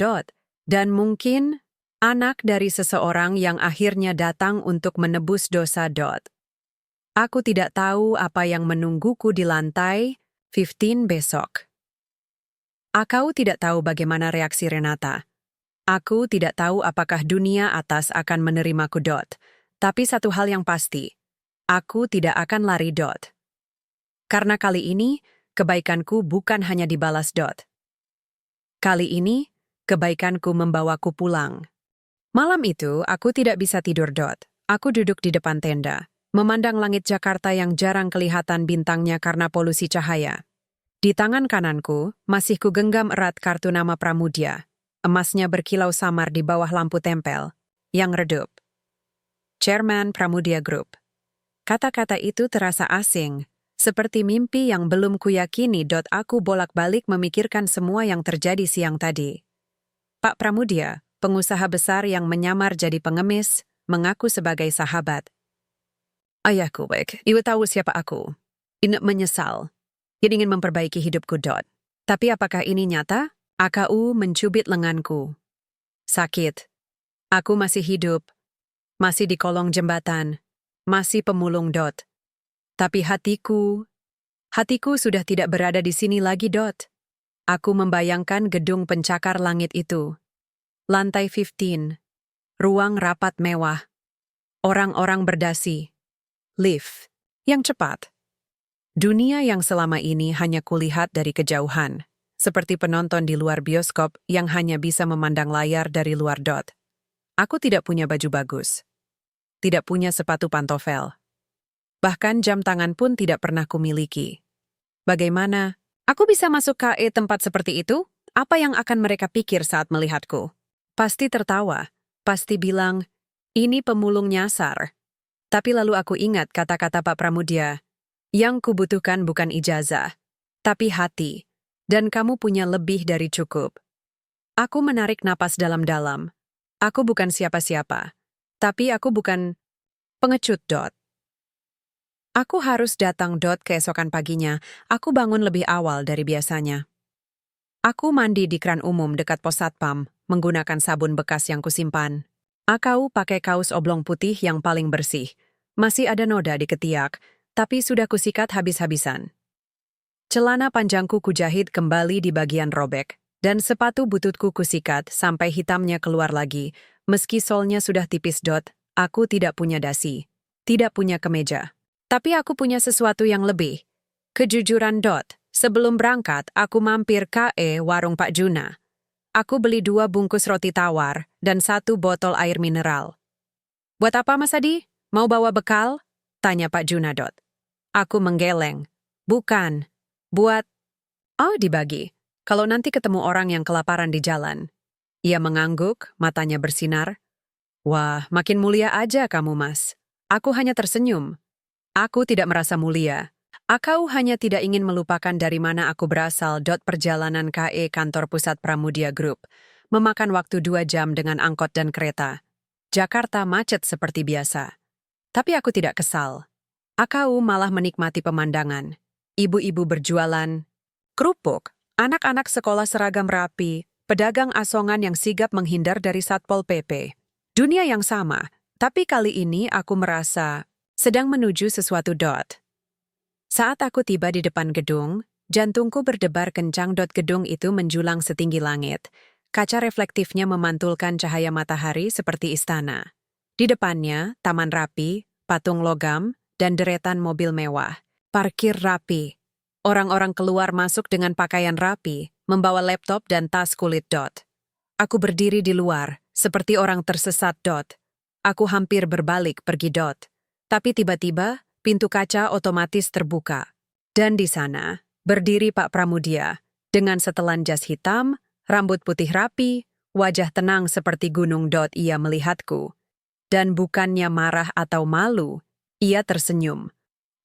Dan mungkin anak dari seseorang yang akhirnya datang untuk menebus dosa. Aku tidak tahu apa yang menungguku di lantai 15 besok. Aku tidak tahu bagaimana reaksi Renata. Aku tidak tahu apakah dunia atas akan menerimaku. Tapi satu hal yang pasti, aku tidak akan lari. Karena kali ini, kebaikanku bukan hanya dibalas. Kali ini, kebaikanku membawaku pulang. Malam itu, aku tidak bisa tidur. Aku duduk di depan tenda, memandang langit Jakarta yang jarang kelihatan bintangnya karena polusi cahaya. Di tangan kananku, masih kugenggam erat kartu nama Pramudia. Emasnya berkilau samar di bawah lampu tempel, yang redup. Chairman Pramudia Group. Kata-kata itu terasa asing, seperti mimpi yang belum kuyakini. Aku bolak-balik memikirkan semua yang terjadi siang tadi. Pak Pramudia, pengusaha besar yang menyamar jadi pengemis, mengaku sebagai sahabat. Ayahku baik, ibu tahu siapa aku. Ini menyesal. Dia ingin memperbaiki hidupku. Tapi apakah ini nyata? AKU mencubit lenganku. Sakit. Aku masih hidup. Masih di kolong jembatan. Masih pemulung. Tapi hatiku sudah tidak berada di sini lagi. Aku membayangkan gedung pencakar langit itu. Lantai 15. Ruang rapat mewah. Orang-orang berdasi. Lift. Yang cepat. Dunia yang selama ini hanya kulihat dari kejauhan. Seperti penonton di luar bioskop yang hanya bisa memandang layar dari luar. Aku tidak punya baju bagus. Tidak punya sepatu pantofel. Bahkan jam tangan pun tidak pernah kumiliki. Bagaimana? Aku bisa masuk KE tempat seperti itu? Apa yang akan mereka pikir saat melihatku? Pasti tertawa. Pasti bilang, ini pemulung nyasar. Tapi lalu aku ingat kata-kata Pak Pramudia. Yang kubutuhkan bukan ijazah, tapi hati. Dan kamu punya lebih dari cukup. Aku menarik napas dalam-dalam. Aku bukan siapa-siapa. Tapi aku bukan pengecut. Aku harus datang. Keesokan paginya, aku bangun lebih awal dari biasanya. Aku mandi di kran umum dekat pos satpam, menggunakan sabun bekas yang kusimpan. Aku pakai kaos oblong putih yang paling bersih. Masih ada noda di ketiak, tapi sudah kusikat habis-habisan. Celana panjangku kujahit kembali di bagian robek, dan sepatu bututku kusikat sampai hitamnya keluar lagi. Meski solnya sudah tipis. Aku tidak punya dasi, tidak punya kemeja. Tapi aku punya sesuatu yang lebih. Kejujuran. Sebelum berangkat, aku mampir KE warung Pak Juna. Aku beli 2 bungkus roti tawar dan 1 botol air mineral. Buat apa, Mas Adi? Mau bawa bekal? Tanya Pak Juna. Aku menggeleng. Bukan. Buat... Oh, dibagi. Kalau nanti ketemu orang yang kelaparan di jalan. Ia mengangguk, matanya bersinar. Wah, makin mulia aja kamu, Mas. Aku hanya tersenyum. Aku tidak merasa mulia. Aku hanya tidak ingin melupakan dari mana aku berasal. Perjalanan KE kantor pusat Pramudia Group. Memakan waktu 2 jam dengan angkot dan kereta. Jakarta macet seperti biasa. Tapi aku tidak kesal. Aku malah menikmati pemandangan. Ibu-ibu berjualan, kerupuk, anak-anak sekolah seragam rapi, pedagang asongan yang sigap menghindar dari Satpol PP. Dunia yang sama, tapi kali ini aku merasa sedang menuju sesuatu. Saat aku tiba di depan gedung, jantungku berdebar kencang. Gedung itu menjulang setinggi langit. Kaca reflektifnya memantulkan cahaya matahari seperti istana. Di depannya, taman rapi, patung logam, dan deretan mobil mewah. Parkir rapi. Orang-orang keluar masuk dengan pakaian rapi, membawa laptop dan tas kulit. Aku berdiri di luar, seperti orang tersesat. Aku hampir berbalik pergi. Tapi tiba-tiba, pintu kaca otomatis terbuka. Dan di sana, berdiri Pak Pramudia, dengan setelan jas hitam, rambut putih rapi, wajah tenang seperti gunung. Ia melihatku. Dan bukannya marah atau malu, ia tersenyum.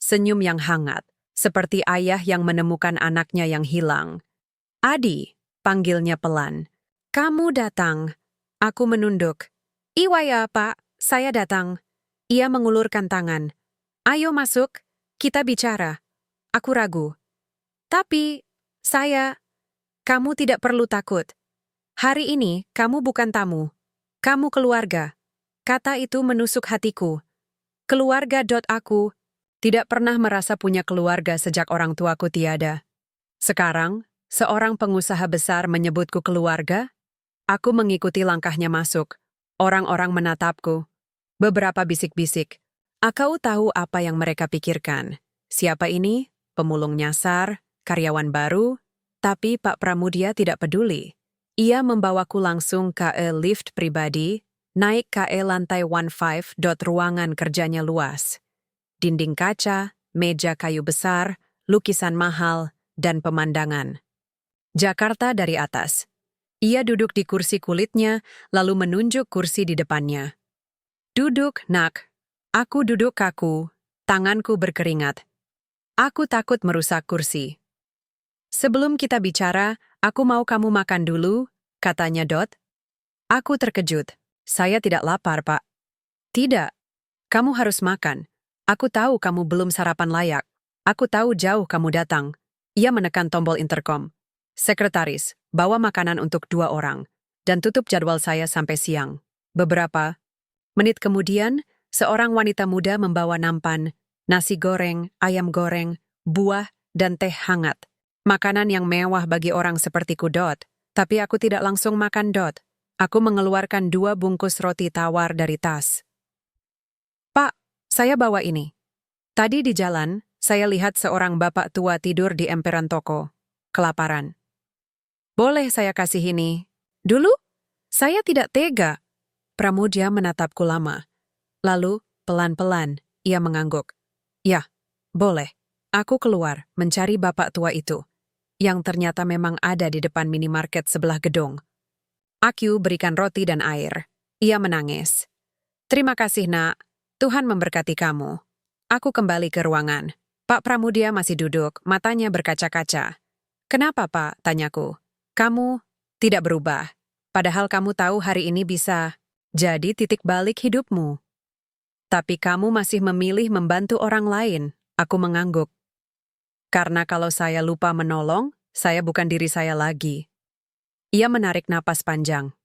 Senyum yang hangat, seperti ayah yang menemukan anaknya yang hilang. Adi, panggilnya pelan. Kamu datang. Aku menunduk. Iwaya, Pak, saya datang. Ia mengulurkan tangan. Ayo masuk, kita bicara. Aku ragu. Tapi, kamu tidak perlu takut. Hari ini, kamu bukan tamu. Kamu keluarga. Kata itu menusuk hatiku. Keluarga. Aku tidak pernah merasa punya keluarga sejak orang tuaku tiada. Sekarang, seorang pengusaha besar menyebutku keluarga. Aku mengikuti langkahnya masuk. Orang-orang menatapku. Beberapa bisik-bisik. Aku tahu apa yang mereka pikirkan. Siapa ini? Pemulung nyasar, karyawan baru. Tapi Pak Pramudia tidak peduli. Ia membawaku langsung ke lift pribadi, naik KE lantai 15. Ruangan kerjanya luas. Dinding kaca, meja kayu besar, lukisan mahal, dan pemandangan. Jakarta dari atas. Ia duduk di kursi kulitnya, lalu menunjuk kursi di depannya. Duduk, nak. Aku duduk kaku, tanganku berkeringat. Aku takut merusak kursi. Sebelum kita bicara, aku mau kamu makan dulu, katanya Dot. Aku terkejut. Saya tidak lapar, Pak. Tidak. Kamu harus makan. Aku tahu kamu belum sarapan layak. Aku tahu jauh kamu datang. Ia menekan tombol interkom. Sekretaris, bawa makanan untuk 2 orang. Dan tutup jadwal saya sampai siang. Beberapa menit kemudian, seorang wanita muda membawa nampan, nasi goreng, ayam goreng, buah, dan teh hangat. Makanan yang mewah bagi orang sepertiku, Dot. Tapi aku tidak langsung makan, Dot. Aku mengeluarkan 2 bungkus roti tawar dari tas. Pak, saya bawa ini. Tadi di jalan, saya lihat seorang bapak tua tidur di emperan toko. Kelaparan. Boleh saya kasih ini? Dulu? Saya tidak tega. Pramudia menatapku lama. Lalu, pelan-pelan, ia mengangguk. Ya, boleh. Aku keluar, mencari bapak tua itu, yang ternyata memang ada di depan minimarket sebelah gedung. Aku berikan roti dan air. Ia menangis. Terima kasih, nak. Tuhan memberkati kamu. Aku kembali ke ruangan. Pak Pramudia masih duduk, matanya berkaca-kaca. Kenapa, Pak? Tanyaku. Kamu tidak berubah. Padahal kamu tahu hari ini bisa jadi titik balik hidupmu. Tapi kamu masih memilih membantu orang lain. Aku mengangguk. Karena kalau saya lupa menolong, saya bukan diri saya lagi. Ia menarik napas panjang.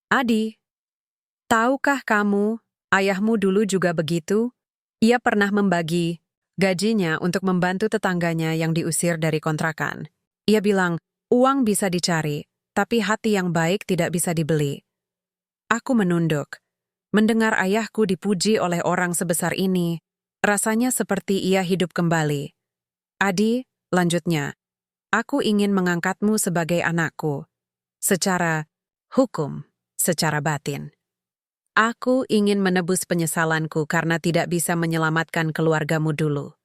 Adi, tahukah kamu, ayahmu dulu juga begitu? Ia pernah membagi gajinya untuk membantu tetangganya yang diusir dari kontrakan. Ia bilang, uang bisa dicari, tapi hati yang baik tidak bisa dibeli. Aku menunduk. Mendengar ayahku dipuji oleh orang sebesar ini, rasanya seperti ia hidup kembali. Adi, lanjutnya, aku ingin mengangkatmu sebagai anakku. Secara hukum, secara batin. Aku ingin menebus penyesalanku karena tidak bisa menyelamatkan keluargamu dulu.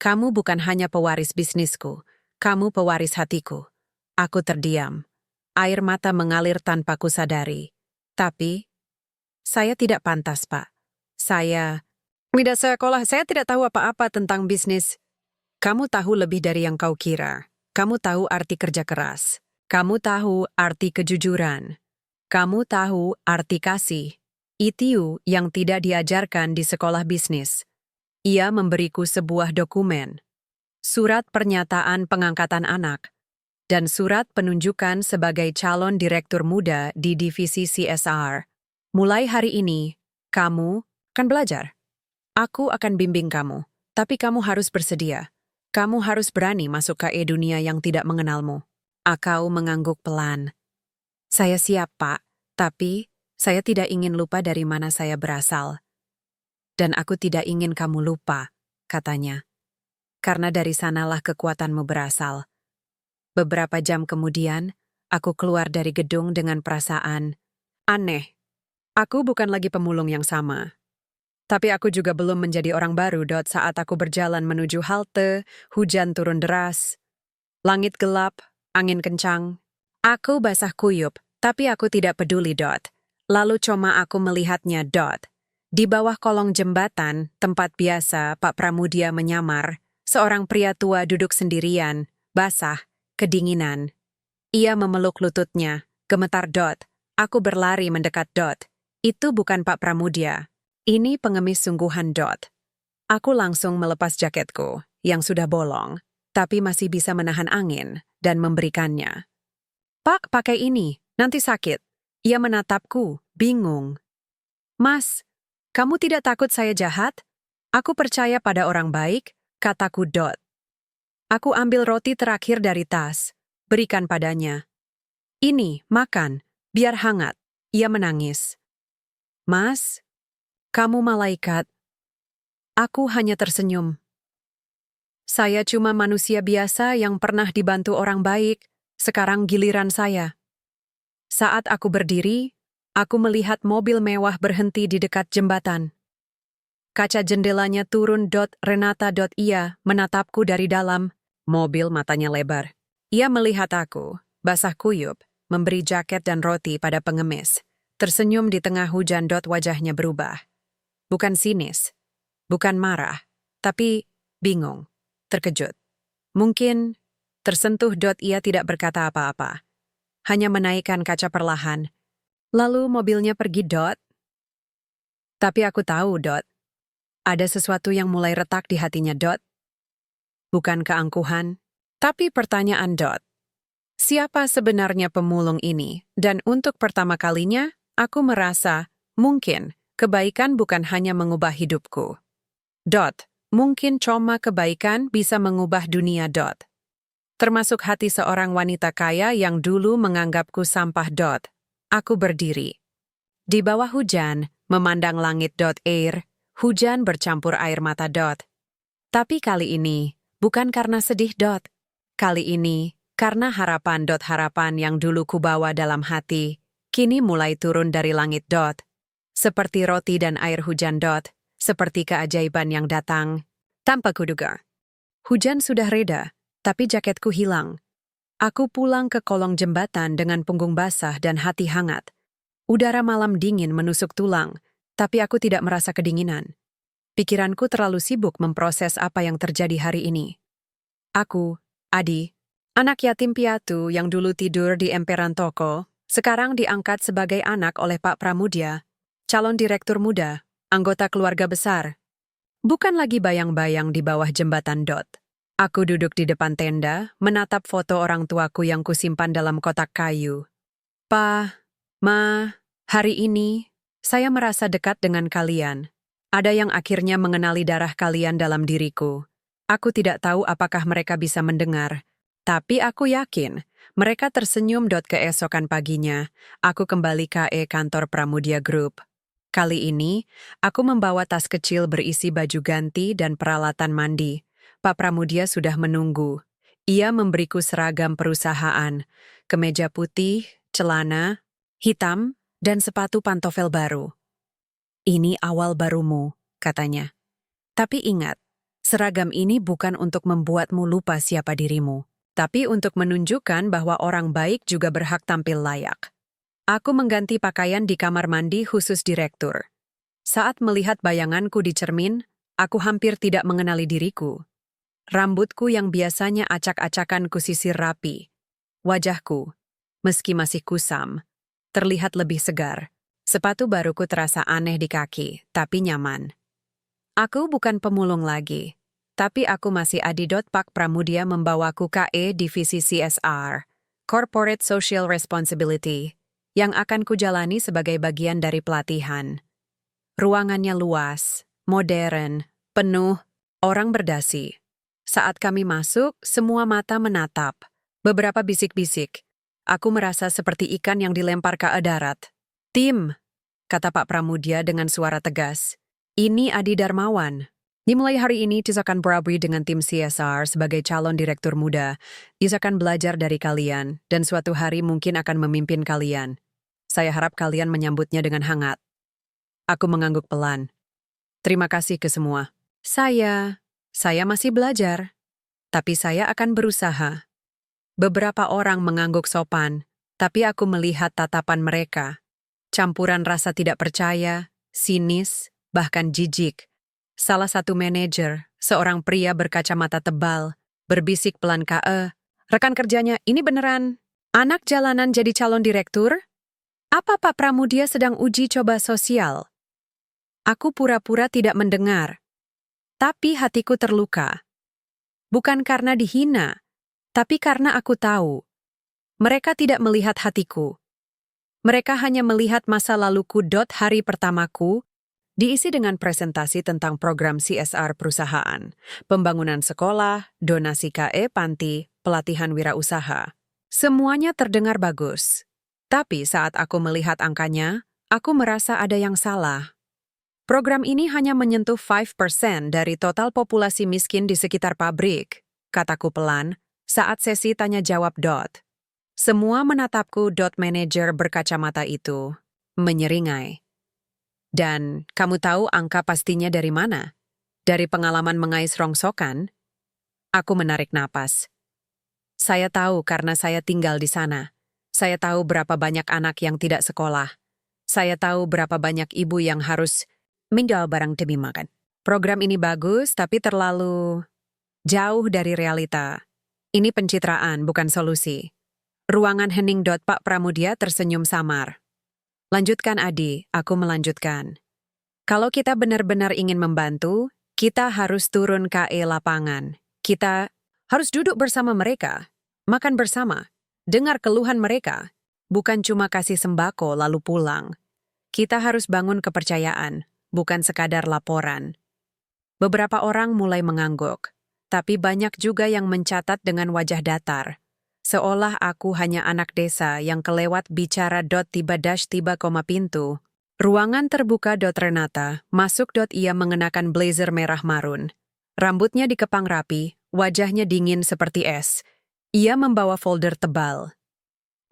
Kamu bukan hanya pewaris bisnisku, kamu pewaris hatiku. Aku terdiam. Air mata mengalir tanpa kusadari. Tapi, saya tidak pantas, Pak. Saya tidak sekolah, saya tidak tahu apa-apa tentang bisnis. Kamu tahu lebih dari yang kau kira. Kamu tahu arti kerja keras. Kamu tahu arti kejujuran. Kamu tahu arti kasih. Itu yang tidak diajarkan di sekolah bisnis. Ia memberiku sebuah dokumen. Surat pernyataan pengangkatan anak. Dan surat penunjukan sebagai calon direktur muda di divisi CSR. Mulai hari ini, kamu akan belajar. Aku akan bimbing kamu, tapi kamu harus bersedia. Kamu harus berani masuk ke dunia yang tidak mengenalmu. Aku mengangguk pelan. Saya siap, Pak, tapi saya tidak ingin lupa dari mana saya berasal. Dan aku tidak ingin kamu lupa, katanya. Karena dari sanalah kekuatanmu berasal. Beberapa jam kemudian, aku keluar dari gedung dengan perasaan aneh. Aku bukan lagi pemulung yang sama. Tapi aku juga belum menjadi orang baru, Dot. Saat aku berjalan menuju halte, hujan turun deras. Langit gelap, angin kencang. Aku basah kuyup, tapi aku tidak peduli, Dot. Lalu cuma aku melihatnya, Dot. Di bawah kolong jembatan, tempat biasa Pak Pramudia menyamar, seorang pria tua duduk sendirian, basah, kedinginan. Ia memeluk lututnya, gemetar, Dot. Aku berlari mendekat, Dot. Itu bukan Pak Pramudia. Ini pengemis sungguhan, Dot. Aku langsung melepas jaketku, yang sudah bolong, tapi masih bisa menahan angin, dan memberikannya. Pak, pakai ini, nanti sakit. Ia menatapku, bingung. Mas, kamu tidak takut saya jahat? Aku percaya pada orang baik, kataku, Dot. Aku ambil roti terakhir dari tas, berikan padanya. Ini, makan, biar hangat. Ia menangis. Mas, kamu malaikat. Aku hanya tersenyum. Saya cuma manusia biasa yang pernah dibantu orang baik, sekarang giliran saya. Saat aku berdiri, Aku melihat mobil mewah berhenti di dekat jembatan. Kaca jendelanya turun. Renata. Ia menatapku dari dalam mobil, matanya lebar. Ia melihat aku, basah kuyup, memberi jaket dan roti pada pengemis. Tersenyum di tengah hujan. Wajahnya berubah. Bukan sinis, bukan marah, tapi bingung, terkejut. Mungkin tersentuh. Ia tidak berkata apa-apa. Hanya menaikkan kaca perlahan. Lalu mobilnya pergi. Tapi aku tahu. Ada sesuatu yang mulai retak di hatinya. Bukan keangkuhan, tapi pertanyaan. Siapa sebenarnya pemulung ini? Dan untuk pertama kalinya, aku merasa mungkin kebaikan bukan hanya mengubah hidupku. Mungkin cuma kebaikan bisa mengubah dunia. Termasuk hati seorang wanita kaya yang dulu menganggapku sampah. Aku berdiri di bawah hujan, memandang langit. Hujan bercampur air mata. Tapi kali ini bukan karena sedih. Kali ini karena harapan. Harapan yang dulu kubawa dalam hati, kini mulai turun dari langit. Seperti roti dan air hujan. Seperti keajaiban yang datang tanpa kuduga. Hujan sudah reda, tapi jaketku hilang. Aku pulang ke kolong jembatan dengan punggung basah dan hati hangat. Udara malam dingin menusuk tulang, tapi aku tidak merasa kedinginan. Pikiranku terlalu sibuk memproses apa yang terjadi hari ini. Aku, Adi, anak yatim piatu yang dulu tidur di emperan toko, sekarang diangkat sebagai anak oleh Pak Pramudia, calon direktur muda, anggota keluarga besar. Bukan lagi bayang-bayang di bawah jembatan. Aku duduk di depan tenda, menatap foto orang tuaku yang kusimpan dalam kotak kayu. Pa, Ma, hari ini, saya merasa dekat dengan kalian. Ada yang akhirnya mengenali darah kalian dalam diriku. Aku tidak tahu apakah mereka bisa mendengar, tapi aku yakin mereka tersenyum. Keesokan paginya, aku kembali ke kantor Pramudia Group. Kali ini, aku membawa tas kecil berisi baju ganti dan peralatan mandi. Pak Pramudia sudah menunggu. Ia memberiku seragam perusahaan, kemeja putih, celana hitam, dan sepatu pantofel baru. Ini awal barumu, katanya. Tapi ingat, seragam ini bukan untuk membuatmu lupa siapa dirimu, tapi untuk menunjukkan bahwa orang baik juga berhak tampil layak. Aku mengganti pakaian di kamar mandi khusus direktur. Saat melihat bayanganku di cermin, aku hampir tidak mengenali diriku. Rambutku yang biasanya acak-acakan kusisir rapi. Wajahku, meski masih kusam, terlihat lebih segar. Sepatu baruku terasa aneh di kaki, tapi nyaman. Aku bukan pemulung lagi, tapi aku masih Adi. Pak Pramudia membawaku ke divisi CSR, Corporate Social Responsibility, yang akan kujalani sebagai bagian dari pelatihan. Ruangannya luas, modern, penuh, orang berdasi. Saat kami masuk, semua mata menatap. Beberapa bisik-bisik. Aku merasa seperti ikan yang dilempar ke darat. Tim, kata Pak Pramudia dengan suara tegas. Ini Adi Darmawan. Dimulai hari ini, Tis akan berabri dengan tim CSR sebagai calon direktur muda. Tis akan belajar dari kalian, dan suatu hari mungkin akan memimpin kalian. Saya harap kalian menyambutnya dengan hangat. Aku mengangguk pelan. Terima kasih ke semua. Saya masih belajar, tapi saya akan berusaha. Beberapa orang mengangguk sopan, tapi aku melihat tatapan mereka. Campuran rasa tidak percaya, sinis, bahkan jijik. Salah satu manajer, seorang pria berkacamata tebal, berbisik pelan rekan kerjanya, ini beneran anak jalanan jadi calon direktur? Apa Pak Pramudia sedang uji coba sosial? Aku pura-pura tidak mendengar. Tapi hatiku terluka. Bukan karena dihina, tapi karena aku tahu. Mereka tidak melihat hatiku. Mereka hanya melihat masa laluku. Hari pertamaku diisi dengan presentasi tentang program CSR perusahaan, pembangunan sekolah, donasi panti, pelatihan wirausaha. Semuanya terdengar bagus. Tapi saat aku melihat angkanya, aku merasa ada yang salah. Program ini hanya menyentuh 5% dari total populasi miskin di sekitar pabrik, kataku pelan, saat sesi tanya jawab. Semua menatapku. Manajer berkacamata itu menyeringai. Dan kamu tahu angka pastinya dari mana? Dari pengalaman mengais rongsokan? Aku menarik napas. Saya tahu karena saya tinggal di sana. Saya tahu berapa banyak anak yang tidak sekolah. Saya tahu berapa banyak ibu yang harus menjual barang demi makan. Program ini bagus, tapi terlalu jauh dari realita. Ini pencitraan, bukan solusi. Ruangan hening. Pak Pramudia tersenyum samar. Lanjutkan, Adi, aku melanjutkan. Kalau kita benar-benar ingin membantu, kita harus turun ke lapangan. Kita harus duduk bersama mereka, makan bersama, dengar keluhan mereka, bukan cuma kasih sembako lalu pulang. Kita harus bangun kepercayaan, bukan sekadar laporan. Beberapa orang mulai mengangguk, tapi banyak juga yang mencatat dengan wajah datar. Seolah aku hanya anak desa yang kelewat bicara. Tiba koma pintu. Ruangan terbuka. Renata masuk. Ia mengenakan blazer merah marun. Rambutnya dikepang rapi, wajahnya dingin seperti es. Ia membawa folder tebal.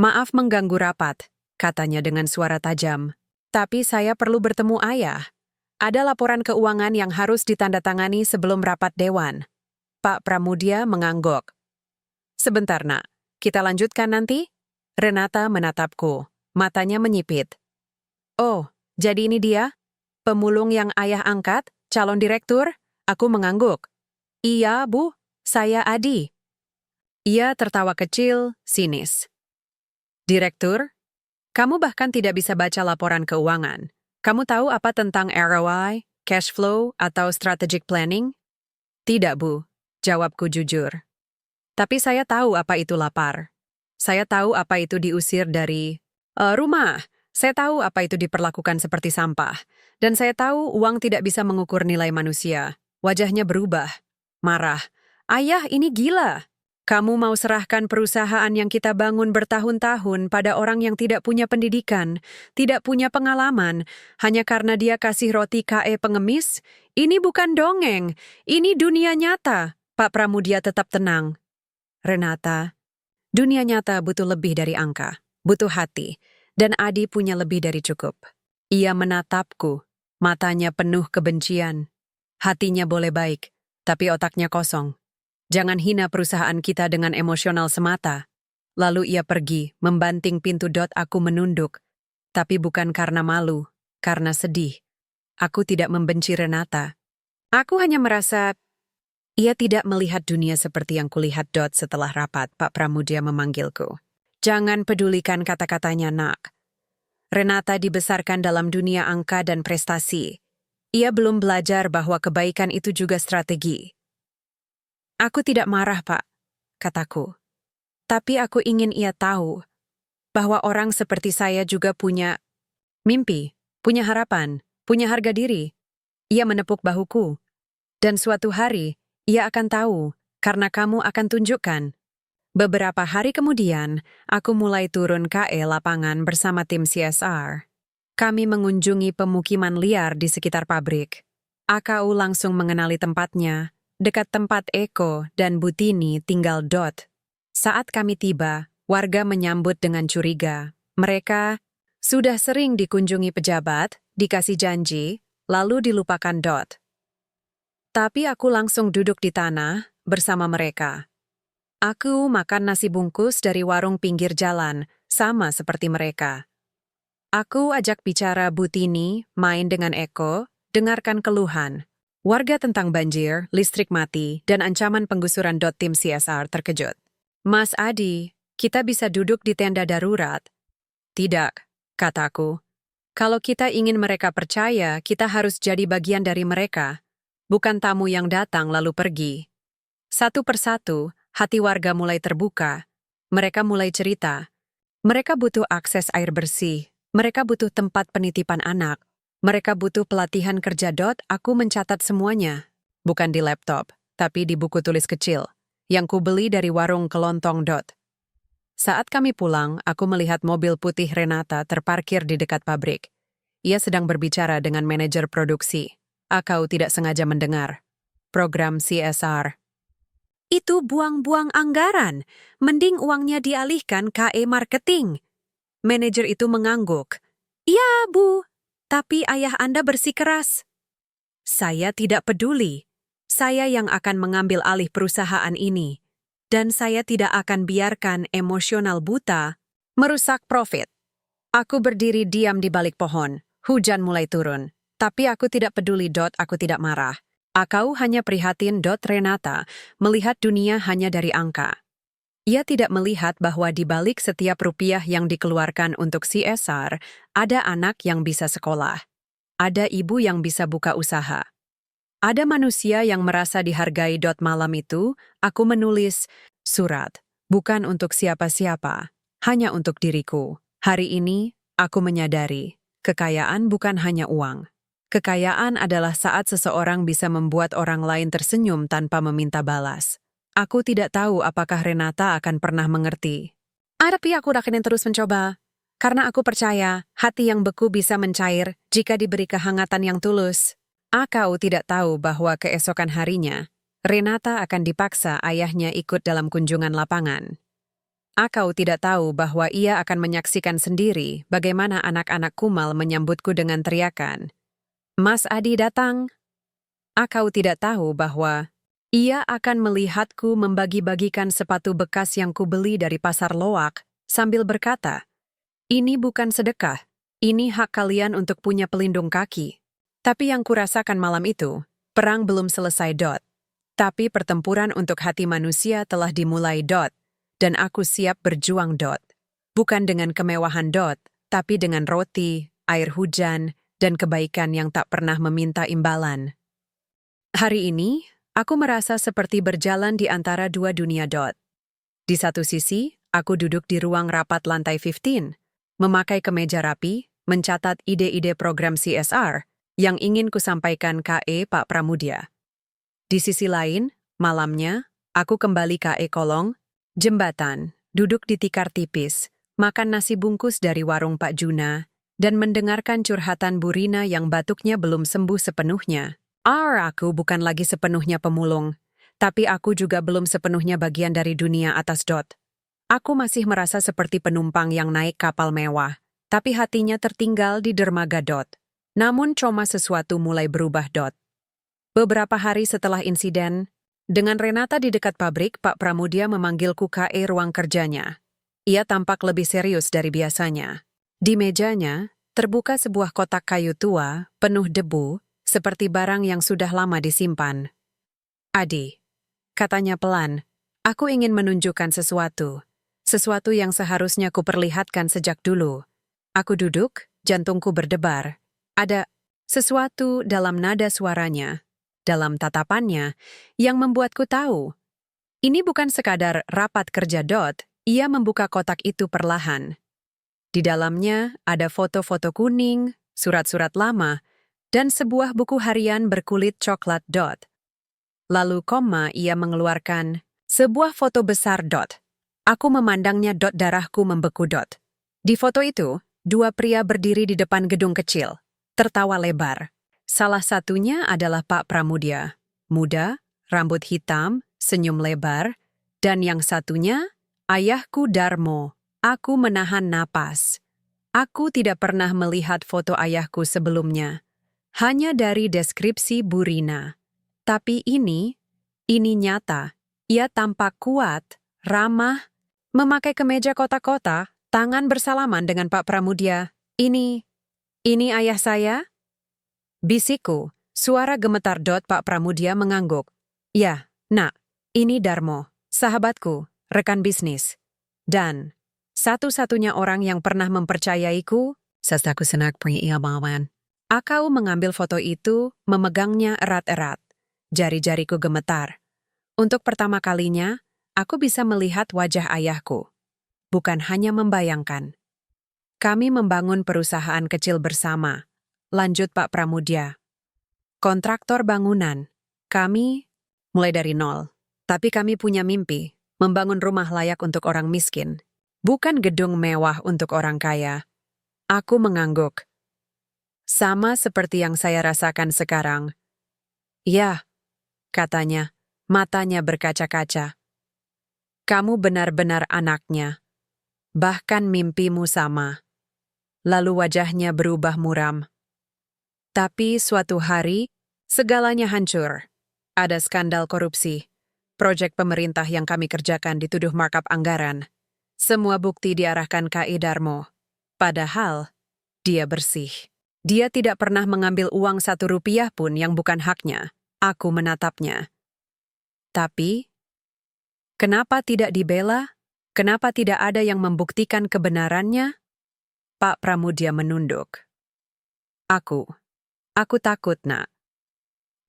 Maaf mengganggu rapat, katanya dengan suara tajam. Tapi saya perlu bertemu ayah. Ada laporan keuangan yang harus ditandatangani sebelum rapat dewan. Pak Pramudia mengangguk. Sebentar, Nak. Kita lanjutkan nanti? Renata menatapku. Matanya menyipit. Oh, jadi ini dia? Pemulung yang ayah angkat? Calon direktur? Aku mengangguk. Iya, Bu. Saya Adi. Ia tertawa kecil, sinis. Direktur? Kamu bahkan tidak bisa baca laporan keuangan. Kamu tahu apa tentang ROI, cash flow, atau strategic planning? Tidak, Bu. Jawabku jujur. Tapi saya tahu apa itu lapar. Saya tahu apa itu diusir dari rumah. Saya tahu apa itu diperlakukan seperti sampah. Dan saya tahu uang tidak bisa mengukur nilai manusia. Wajahnya berubah. Marah. Ayah, ini gila. Kamu mau serahkan perusahaan yang kita bangun bertahun-tahun pada orang yang tidak punya pendidikan, tidak punya pengalaman, hanya karena dia kasih roti pengemis? Ini bukan dongeng. Ini dunia nyata. Pak Pramudia tetap tenang. Renata, dunia nyata butuh lebih dari angka, butuh hati, dan Adi punya lebih dari cukup. Ia menatapku, matanya penuh kebencian. Hatinya boleh baik, tapi otaknya kosong. Jangan hina perusahaan kita dengan emosional semata. Lalu ia pergi, membanting pintu. Aku menunduk, tapi bukan karena malu, karena sedih. Aku tidak membenci Renata. Aku hanya merasa ia tidak melihat dunia seperti yang kulihat. Setelah rapat, Pak Pramudia memanggilku. Jangan pedulikan kata-katanya, Nak. Renata dibesarkan dalam dunia angka dan prestasi. Ia belum belajar bahwa kebaikan itu juga strategi. Aku tidak marah, Pak, kataku. Tapi aku ingin ia tahu bahwa orang seperti saya juga punya mimpi, punya harapan, punya harga diri. Ia menepuk bahuku. Dan suatu hari, ia akan tahu, karena kamu akan tunjukkan. Beberapa hari kemudian, aku mulai turun ke lapangan bersama tim CSR. Kami mengunjungi pemukiman liar di sekitar pabrik. AKU langsung mengenali tempatnya, dekat tempat Eko dan Butini tinggal. Saat kami tiba, warga menyambut dengan curiga. Mereka sudah sering dikunjungi pejabat, dikasih janji, lalu dilupakan. Tapi aku langsung duduk di tanah bersama mereka. Aku makan nasi bungkus dari warung pinggir jalan, sama seperti mereka. Aku ajak bicara Butini, main dengan Eko, dengarkan keluhan. Warga tentang banjir, listrik mati, dan ancaman penggusuran. Tim CSR terkejut. Mas Adi, kita bisa duduk di tenda darurat. Tidak, kataku. Kalau kita ingin mereka percaya, kita harus jadi bagian dari mereka. Bukan tamu yang datang lalu pergi. Satu persatu, hati warga mulai terbuka. Mereka mulai cerita. Mereka butuh akses air bersih. Mereka butuh tempat penitipan anak. Mereka butuh pelatihan kerja. Aku mencatat semuanya. Bukan di laptop, tapi di buku tulis kecil. Yang kubeli dari warung kelontong. Saat kami pulang, aku melihat mobil putih Renata terparkir di dekat pabrik. Ia sedang berbicara dengan manajer produksi. Aku tidak sengaja mendengar. Program CSR. Itu buang-buang anggaran. Mending uangnya dialihkan ke marketing. Manajer itu mengangguk. "Iya, Bu. Tapi ayah Anda bersikeras." "Saya tidak peduli. Saya yang akan mengambil alih perusahaan ini. Dan saya tidak akan biarkan emosional buta merusak profit." Aku berdiri diam di balik pohon. Hujan mulai turun. Tapi aku tidak peduli, aku tidak marah. Aku hanya prihatin, Renata, melihat dunia hanya dari angka. Ia tidak melihat bahwa di balik setiap rupiah yang dikeluarkan untuk CSR, ada anak yang bisa sekolah. Ada ibu yang bisa buka usaha. Ada manusia yang merasa dihargai. Malam itu, aku menulis surat. Bukan untuk siapa-siapa, hanya untuk diriku. Hari ini, aku menyadari, kekayaan bukan hanya uang. Kekayaan adalah saat seseorang bisa membuat orang lain tersenyum tanpa meminta balas. Aku tidak tahu apakah Renata akan pernah mengerti. Tapi aku akan terus mencoba. Karena aku percaya, hati yang beku bisa mencair jika diberi kehangatan yang tulus. Aku tidak tahu bahwa keesokan harinya, Renata akan dipaksa ayahnya ikut dalam kunjungan lapangan. Aku tidak tahu bahwa ia akan menyaksikan sendiri bagaimana anak-anak kumal menyambutku dengan teriakan, "Mas Adi datang." Aku tidak tahu bahwa ia akan melihatku membagi-bagikan sepatu bekas yang kubeli dari pasar loak sambil berkata, "Ini bukan sedekah, ini hak kalian untuk punya pelindung kaki." Tapi yang kurasakan malam itu, perang belum selesai. Tapi pertempuran untuk hati manusia telah dimulai. Dan aku siap berjuang. Bukan dengan kemewahan. Tapi dengan roti, air hujan, dan kebaikan yang tak pernah meminta imbalan. Hari ini, aku merasa seperti berjalan di antara dua dunia. Di satu sisi, aku duduk di ruang rapat lantai 15, memakai kemeja rapi, mencatat ide-ide program CSR yang ingin kusampaikan KE Pak Pramudia. Di sisi lain, malamnya, aku kembali KE Kolong, jembatan, duduk di tikar tipis, makan nasi bungkus dari warung Pak Juna, dan mendengarkan curhatan Bu Rina yang batuknya belum sembuh sepenuhnya. Aku bukan lagi sepenuhnya pemulung, tapi aku juga belum sepenuhnya bagian dari dunia atas. Aku masih merasa seperti penumpang yang naik kapal mewah, tapi hatinya tertinggal di dermaga. Namun cuma sesuatu mulai berubah. Beberapa hari setelah insiden, dengan Renata di dekat pabrik, Pak Pramudia memanggilku KE ruang kerjanya. Ia tampak lebih serius dari biasanya. Di mejanya, terbuka sebuah kotak kayu tua, penuh debu, seperti barang yang sudah lama disimpan. "Adi," katanya pelan, "aku ingin menunjukkan sesuatu. Sesuatu yang seharusnya kuperlihatkan sejak dulu." Aku duduk, jantungku berdebar. Ada sesuatu dalam nada suaranya, dalam tatapannya, yang membuatku tahu. Ini bukan sekadar rapat kerja. Ia membuka kotak itu perlahan. Di dalamnya ada foto-foto kuning, surat-surat lama, dan sebuah buku harian berkulit coklat. Lalu ia mengeluarkan sebuah foto besar. Aku memandangnya. Darahku membeku. Di foto itu, dua pria berdiri di depan gedung kecil, tertawa lebar. Salah satunya adalah Pak Pramudia, muda, rambut hitam, senyum lebar, dan yang satunya, ayahku Darmo. Aku menahan napas. Aku tidak pernah melihat foto ayahku sebelumnya. Hanya dari deskripsi Bu Rina. Tapi ini nyata. Ia tampak kuat, ramah, memakai kemeja kotak-kotak, tangan bersalaman dengan Pak Pramudia. Ini ayah saya?" Bisikku, suara gemetar. Pak Pramudia mengangguk. "Ya, Nak, ini Darmo, sahabatku, rekan bisnis. Dan satu-satunya orang yang pernah mempercayaiku, sesaku senak pria bawan." Aku mengambil foto itu, memegangnya erat-erat. Jari-jariku gemetar. Untuk pertama kalinya, aku bisa melihat wajah ayahku. Bukan hanya membayangkan. "Kami membangun perusahaan kecil bersama," lanjut Pak Pramudia. "Kontraktor bangunan. Kami mulai dari nol. Tapi kami punya mimpi, membangun rumah layak untuk orang miskin. Bukan gedung mewah untuk orang kaya." Aku mengangguk. "Sama seperti yang saya rasakan sekarang." "Ya," katanya, matanya berkaca-kaca. "Kamu benar-benar anaknya. Bahkan mimpimu sama." lalu wajahnya berubah muram. Tapi suatu hari, segalanya hancur. Ada skandal korupsi. Proyek pemerintah yang kami kerjakan dituduh markup anggaran. Semua bukti diarahkan KI Darmo. Padahal, dia bersih. Dia tidak pernah mengambil uang 1 rupiah pun yang bukan haknya. Aku menatapnya. Tapi, kenapa tidak dibela? Kenapa tidak ada yang membuktikan kebenarannya? Pak Pramudia menunduk. Aku takut, Nak.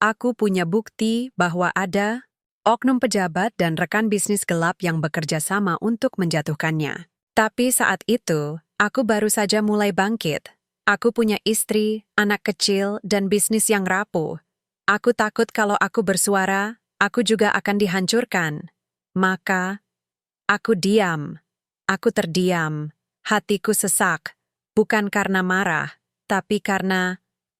Aku punya bukti bahwa ada oknum pejabat dan rekan bisnis gelap yang bekerja sama untuk menjatuhkannya. Tapi saat itu, aku baru saja mulai bangkit. Aku punya istri, anak kecil, dan bisnis yang rapuh. Aku takut kalau aku bersuara, aku juga akan dihancurkan. Maka, aku diam. Aku terdiam. Hatiku sesak. Bukan karena marah, tapi karena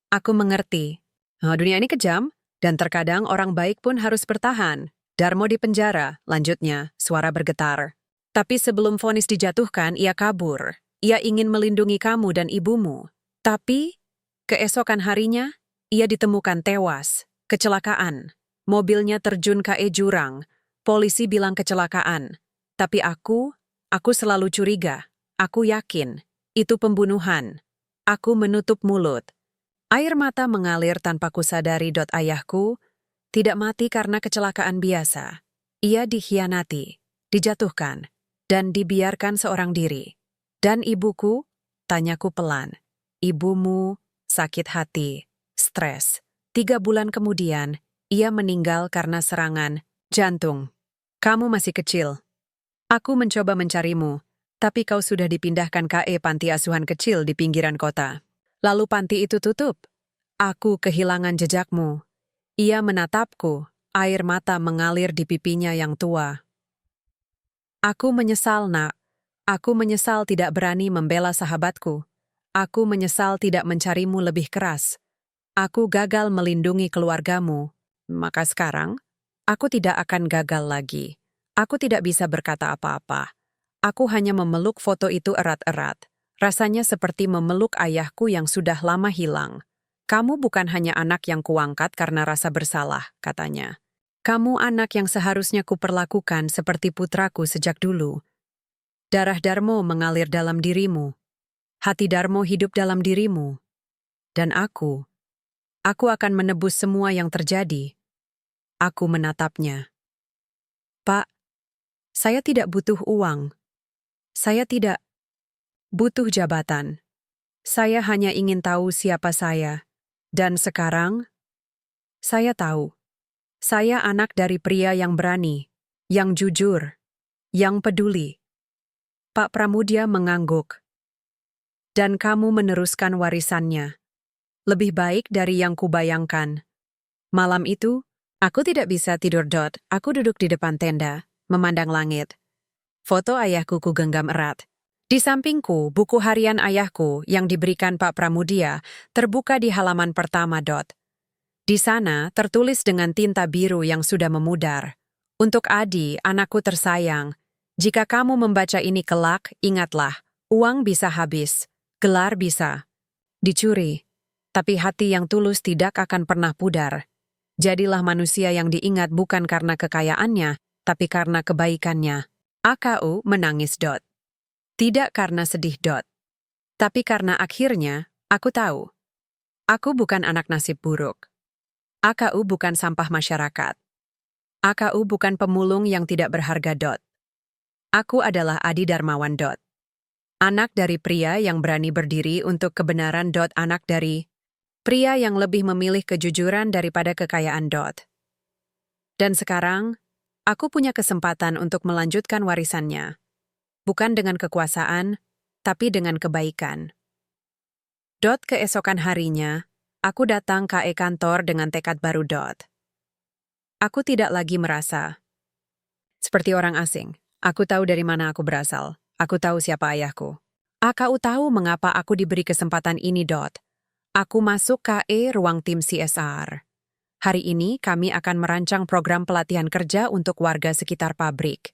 aku mengerti. Dunia ini kejam, dan terkadang orang baik pun harus bertahan. Darmo di penjara, lanjutnya, suara bergetar. Tapi sebelum vonis dijatuhkan, ia kabur. Ia ingin melindungi kamu dan ibumu. Tapi, keesokan harinya, ia ditemukan tewas. Kecelakaan. Mobilnya terjun ke jurang. Polisi bilang kecelakaan. Tapi aku selalu curiga. Aku yakin, itu pembunuhan. Aku menutup mulut. Air mata mengalir tanpa kusadari. Ayahku tidak mati karena kecelakaan biasa. Ia dikhianati, dijatuhkan, dan dibiarkan seorang diri. Dan ibuku, tanyaku pelan. Ibumu sakit hati, stres. 3 bulan kemudian, ia meninggal karena serangan jantung. Kamu masih kecil. Aku mencoba mencarimu, tapi kau sudah dipindahkan ke panti asuhan kecil di pinggiran kota. Lalu panti itu tutup. Aku kehilangan jejakmu. Ia menatapku, air mata mengalir di pipinya yang tua. Aku menyesal, Nak. Aku menyesal tidak berani membela sahabatku. Aku menyesal tidak mencarimu lebih keras. Aku gagal melindungi keluargamu. Maka sekarang, aku tidak akan gagal lagi. Aku tidak bisa berkata apa-apa. Aku hanya memeluk foto itu erat-erat. Rasanya seperti memeluk ayahku yang sudah lama hilang. Kamu bukan hanya anak yang kuangkat karena rasa bersalah, katanya. Kamu anak yang seharusnya kuperlakukan seperti putraku sejak dulu. Darah Darmo mengalir dalam dirimu. Hati Darmo hidup dalam dirimu. Dan aku akan menebus semua yang terjadi. Aku menatapnya. Pak, saya tidak butuh uang. Saya tidak butuh jabatan. Saya hanya ingin tahu siapa saya. Dan sekarang, saya tahu. Saya anak dari pria yang berani, yang jujur, yang peduli. Pak Pramudia mengangguk. Dan kamu meneruskan warisannya. Lebih baik dari yang kubayangkan. Malam itu, aku tidak bisa tidur. Aku duduk di depan tenda, memandang langit. Foto ayahku kugenggam erat. Di sampingku, buku harian ayahku yang diberikan Pak Pramudia terbuka di halaman pertama. Di sana tertulis dengan tinta biru yang sudah memudar. Untuk Adi, anakku tersayang, jika kamu membaca ini kelak, ingatlah, uang bisa habis, gelar bisa dicuri. Tapi hati yang tulus tidak akan pernah pudar. Jadilah manusia yang diingat bukan karena kekayaannya, tapi karena kebaikannya. AKU menangis. Tidak karena sedih. Tapi karena akhirnya, aku tahu. Aku bukan anak nasib buruk. AKU bukan sampah masyarakat. AKU bukan pemulung yang tidak berharga. Aku adalah Adi Darmawan. Anak dari pria yang berani berdiri untuk kebenaran. Anak dari pria yang lebih memilih kejujuran daripada kekayaan. Dan sekarang, aku punya kesempatan untuk melanjutkan warisannya. Bukan dengan kekuasaan, tapi dengan kebaikan. Keesokan harinya, aku datang ke kantor dengan tekad baru. Aku tidak lagi merasa seperti orang asing. Aku tahu dari mana aku berasal. Aku tahu siapa ayahku. AKU tahu mengapa aku diberi kesempatan ini. Aku masuk KE ruang tim CSR. Hari ini kami akan merancang program pelatihan kerja untuk warga sekitar pabrik.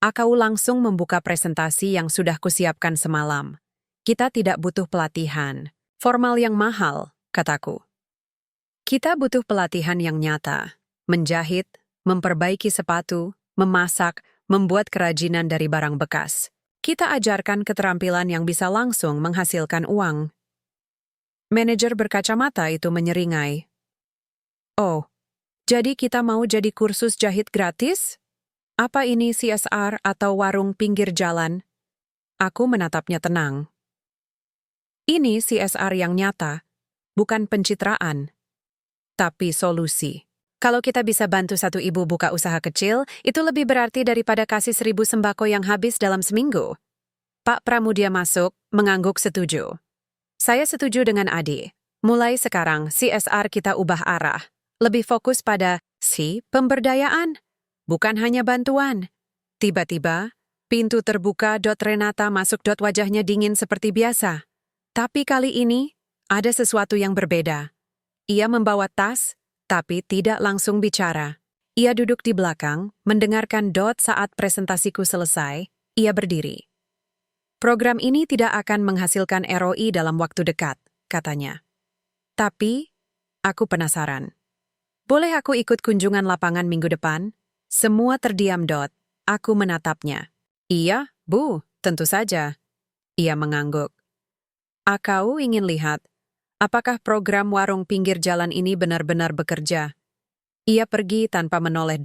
AKU langsung membuka presentasi yang sudah kusiapkan semalam. Kita tidak butuh pelatihan formal yang mahal, kataku. Kita butuh pelatihan yang nyata. Menjahit, memperbaiki sepatu, memasak, membuat kerajinan dari barang bekas. Kita ajarkan keterampilan yang bisa langsung menghasilkan uang. Manajer berkacamata itu menyeringai. Oh, jadi kita mau jadi kursus jahit gratis? Apa ini CSR atau warung pinggir jalan? Aku menatapnya tenang. Ini CSR yang nyata, bukan pencitraan, tapi solusi. Kalau kita bisa bantu satu ibu buka usaha kecil, itu lebih berarti daripada kasih 1.000 sembako yang habis dalam seminggu. Pak Pramudia masuk, mengangguk setuju. Saya setuju dengan Adi. Mulai sekarang, CSR kita ubah arah. Lebih fokus pada pemberdayaan, bukan hanya bantuan. Tiba-tiba, pintu terbuka. Renata masuk. Wajahnya dingin seperti biasa. Tapi kali ini, ada sesuatu yang berbeda. Ia membawa tas, tapi tidak langsung bicara. Ia duduk di belakang, mendengarkan. Saat presentasiku selesai, ia berdiri. Program ini tidak akan menghasilkan ROI dalam waktu dekat, katanya. Tapi, aku penasaran. Boleh aku ikut kunjungan lapangan minggu depan? Semua terdiam. Aku menatapnya. Iya, Bu, tentu saja. Ia mengangguk. Aku ingin lihat, apakah program warung pinggir jalan ini benar-benar bekerja? Ia pergi tanpa menoleh.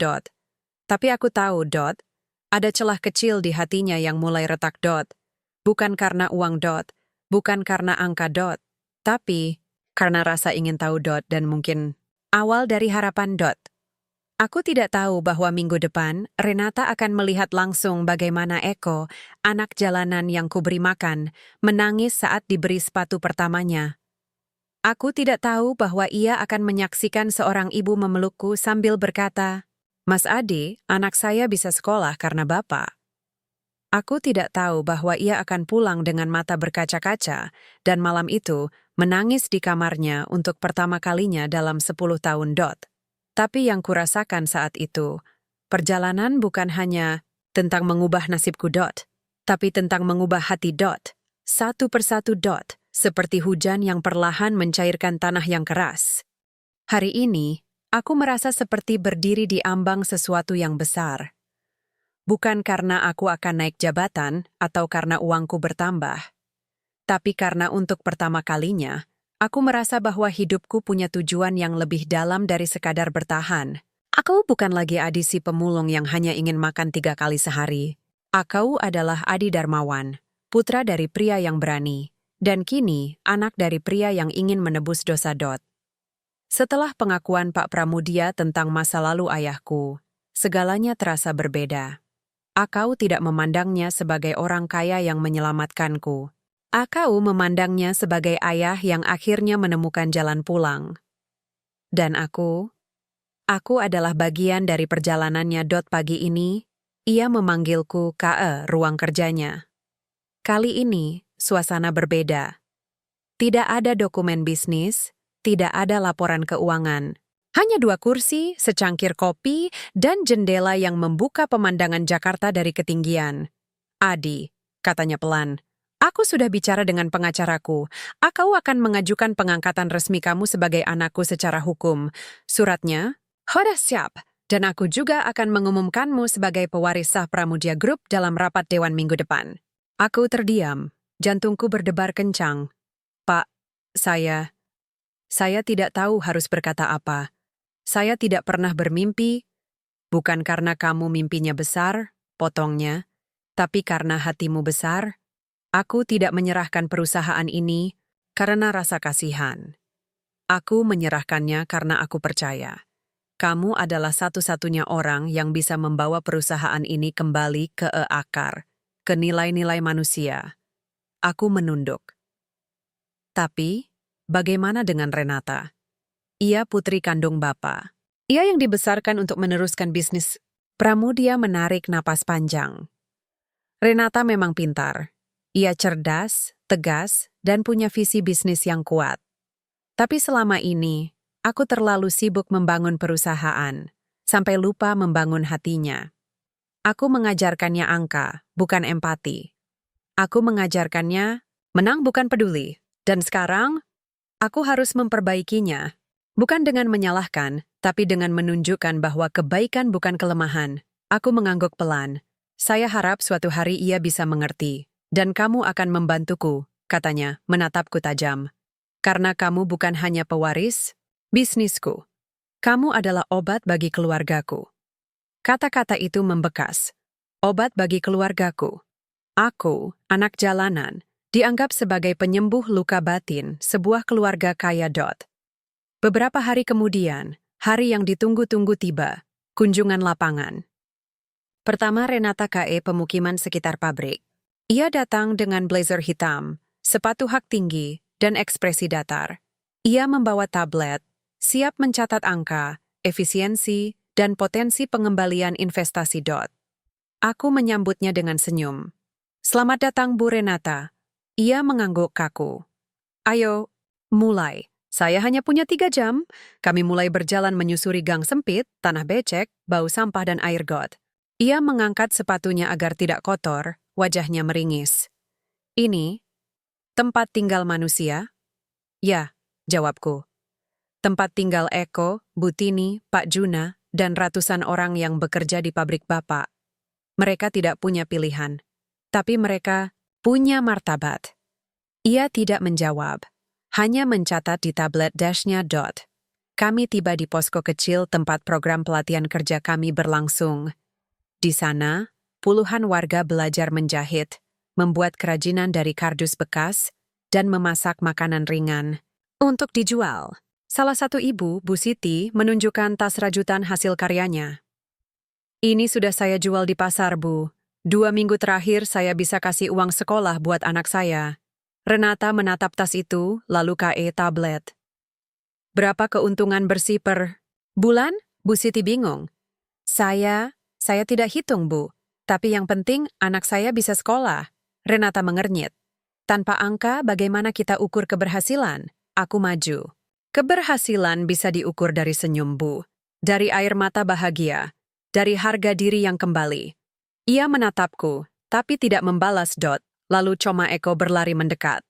Tapi aku tahu, ada celah kecil di hatinya yang mulai retak. Bukan karena uang. Bukan karena angka. Tapi karena rasa ingin tahu. Dan mungkin awal dari harapan. Aku tidak tahu bahwa minggu depan Renata akan melihat langsung bagaimana Eko, anak jalanan yang kuberi makan, menangis saat diberi sepatu pertamanya. Aku tidak tahu bahwa ia akan menyaksikan seorang ibu memelukku sambil berkata, "Mas Adi, anak saya bisa sekolah karena Bapak." Aku tidak tahu bahwa ia akan pulang dengan mata berkaca-kaca dan malam itu menangis di kamarnya untuk pertama kalinya dalam 10 tahun. Tapi yang kurasakan saat itu, perjalanan bukan hanya tentang mengubah nasibku. Tapi tentang mengubah hati. Satu persatu. Seperti hujan yang perlahan mencairkan tanah yang keras. Hari ini, aku merasa seperti berdiri di ambang sesuatu yang besar. Bukan karena aku akan naik jabatan atau karena uangku bertambah. Tapi karena untuk pertama kalinya, aku merasa bahwa hidupku punya tujuan yang lebih dalam dari sekadar bertahan. Aku bukan lagi Adi si pemulung yang hanya ingin makan 3 kali sehari. Aku adalah Adi Darmawan, putra dari pria yang berani, dan kini anak dari pria yang ingin menebus dosa. Setelah pengakuan Pak Pramudia tentang masa lalu ayahku, segalanya terasa berbeda. Aku tidak memandangnya sebagai orang kaya yang menyelamatkanku. Aku memandangnya sebagai ayah yang akhirnya menemukan jalan pulang. Dan aku adalah bagian dari perjalanannya. Pagi ini, ia memanggilku ke ruang kerjanya. Kali ini, suasana berbeda. Tidak ada dokumen bisnis, tidak ada laporan keuangan. Hanya 2 kursi, secangkir kopi, dan jendela yang membuka pemandangan Jakarta dari ketinggian. Adi, katanya pelan, aku sudah bicara dengan pengacaraku. Aku akan mengajukan pengangkatan resmi kamu sebagai anakku secara hukum. Suratnya, sudah siap. Dan aku juga akan mengumumkanmu sebagai pewaris sah Pramudia Group dalam rapat dewan minggu depan. Aku terdiam, jantungku berdebar kencang. Pak, saya tidak tahu harus berkata apa. Saya tidak pernah bermimpi, bukan karena kamu mimpinya besar, potongnya, tapi karena hatimu besar. Aku tidak menyerahkan perusahaan ini karena rasa kasihan. Aku menyerahkannya karena aku percaya. Kamu adalah satu-satunya orang yang bisa membawa perusahaan ini kembali ke akar, ke nilai-nilai manusia. Aku menunduk. Tapi, bagaimana dengan Renata? Ia putri kandung Bapak. Ia yang dibesarkan untuk meneruskan bisnis. Pramudia menarik napas panjang. Renata memang pintar. Ia cerdas, tegas, dan punya visi bisnis yang kuat. Tapi selama ini, aku terlalu sibuk membangun perusahaan, sampai lupa membangun hatinya. Aku mengajarkannya angka, bukan empati. Aku mengajarkannya Menang bukan peduli. Dan sekarang, aku harus memperbaikinya. Bukan dengan menyalahkan, tapi dengan menunjukkan bahwa kebaikan bukan kelemahan. Aku mengangguk pelan. Saya harap suatu hari ia bisa mengerti. Dan kamu akan membantuku, katanya, menatapku tajam. Karena kamu bukan hanya pewaris bisnisku. Kamu adalah obat bagi keluargaku. Kata-kata itu membekas. Obat bagi keluargaku. Aku, anak jalanan, dianggap sebagai penyembuh luka batin sebuah keluarga kaya. Beberapa hari kemudian, hari yang ditunggu-tunggu tiba, kunjungan lapangan. Pertama Renata KE pemukiman sekitar pabrik. Ia datang dengan blazer hitam, sepatu hak tinggi, dan ekspresi datar. Ia membawa tablet, siap mencatat angka, efisiensi, dan potensi pengembalian investasi. Aku menyambutnya dengan senyum. Selamat datang Bu Renata. Ia mengangguk kaku. Ayo, mulai. Saya hanya punya 3 jam. Kami mulai berjalan menyusuri gang sempit, tanah becek, bau sampah dan air got. Ia mengangkat sepatunya agar tidak kotor, wajahnya meringis. Ini tempat tinggal manusia? Ya, jawabku. Tempat tinggal Eko, Butini, Pak Juna, dan ratusan orang yang bekerja di pabrik Bapak. Mereka tidak punya pilihan. Tapi mereka punya martabat. Ia tidak menjawab, hanya mencatat di tablet dashnya. Kami tiba di posko kecil tempat program pelatihan kerja kami berlangsung. Di sana, puluhan warga belajar menjahit, membuat kerajinan dari kardus bekas, dan memasak makanan ringan untuk dijual. Salah satu ibu, Bu Siti, menunjukkan tas rajutan hasil karyanya. Ini sudah saya jual di pasar, Bu. 2 minggu terakhir saya bisa kasih uang sekolah buat anak saya. Renata menatap tas itu, lalu KE tablet. Berapa keuntungan bersih per bulan? Bu Siti bingung. Saya tidak hitung, Bu. Tapi yang penting anak saya bisa sekolah. Renata mengernyit. Tanpa angka, bagaimana kita ukur keberhasilan? Aku maju. Keberhasilan bisa diukur dari senyum, Bu. Dari air mata bahagia. Dari harga diri yang kembali. Ia menatapku, tapi tidak membalas. Lalu Coma Eko berlari mendekat.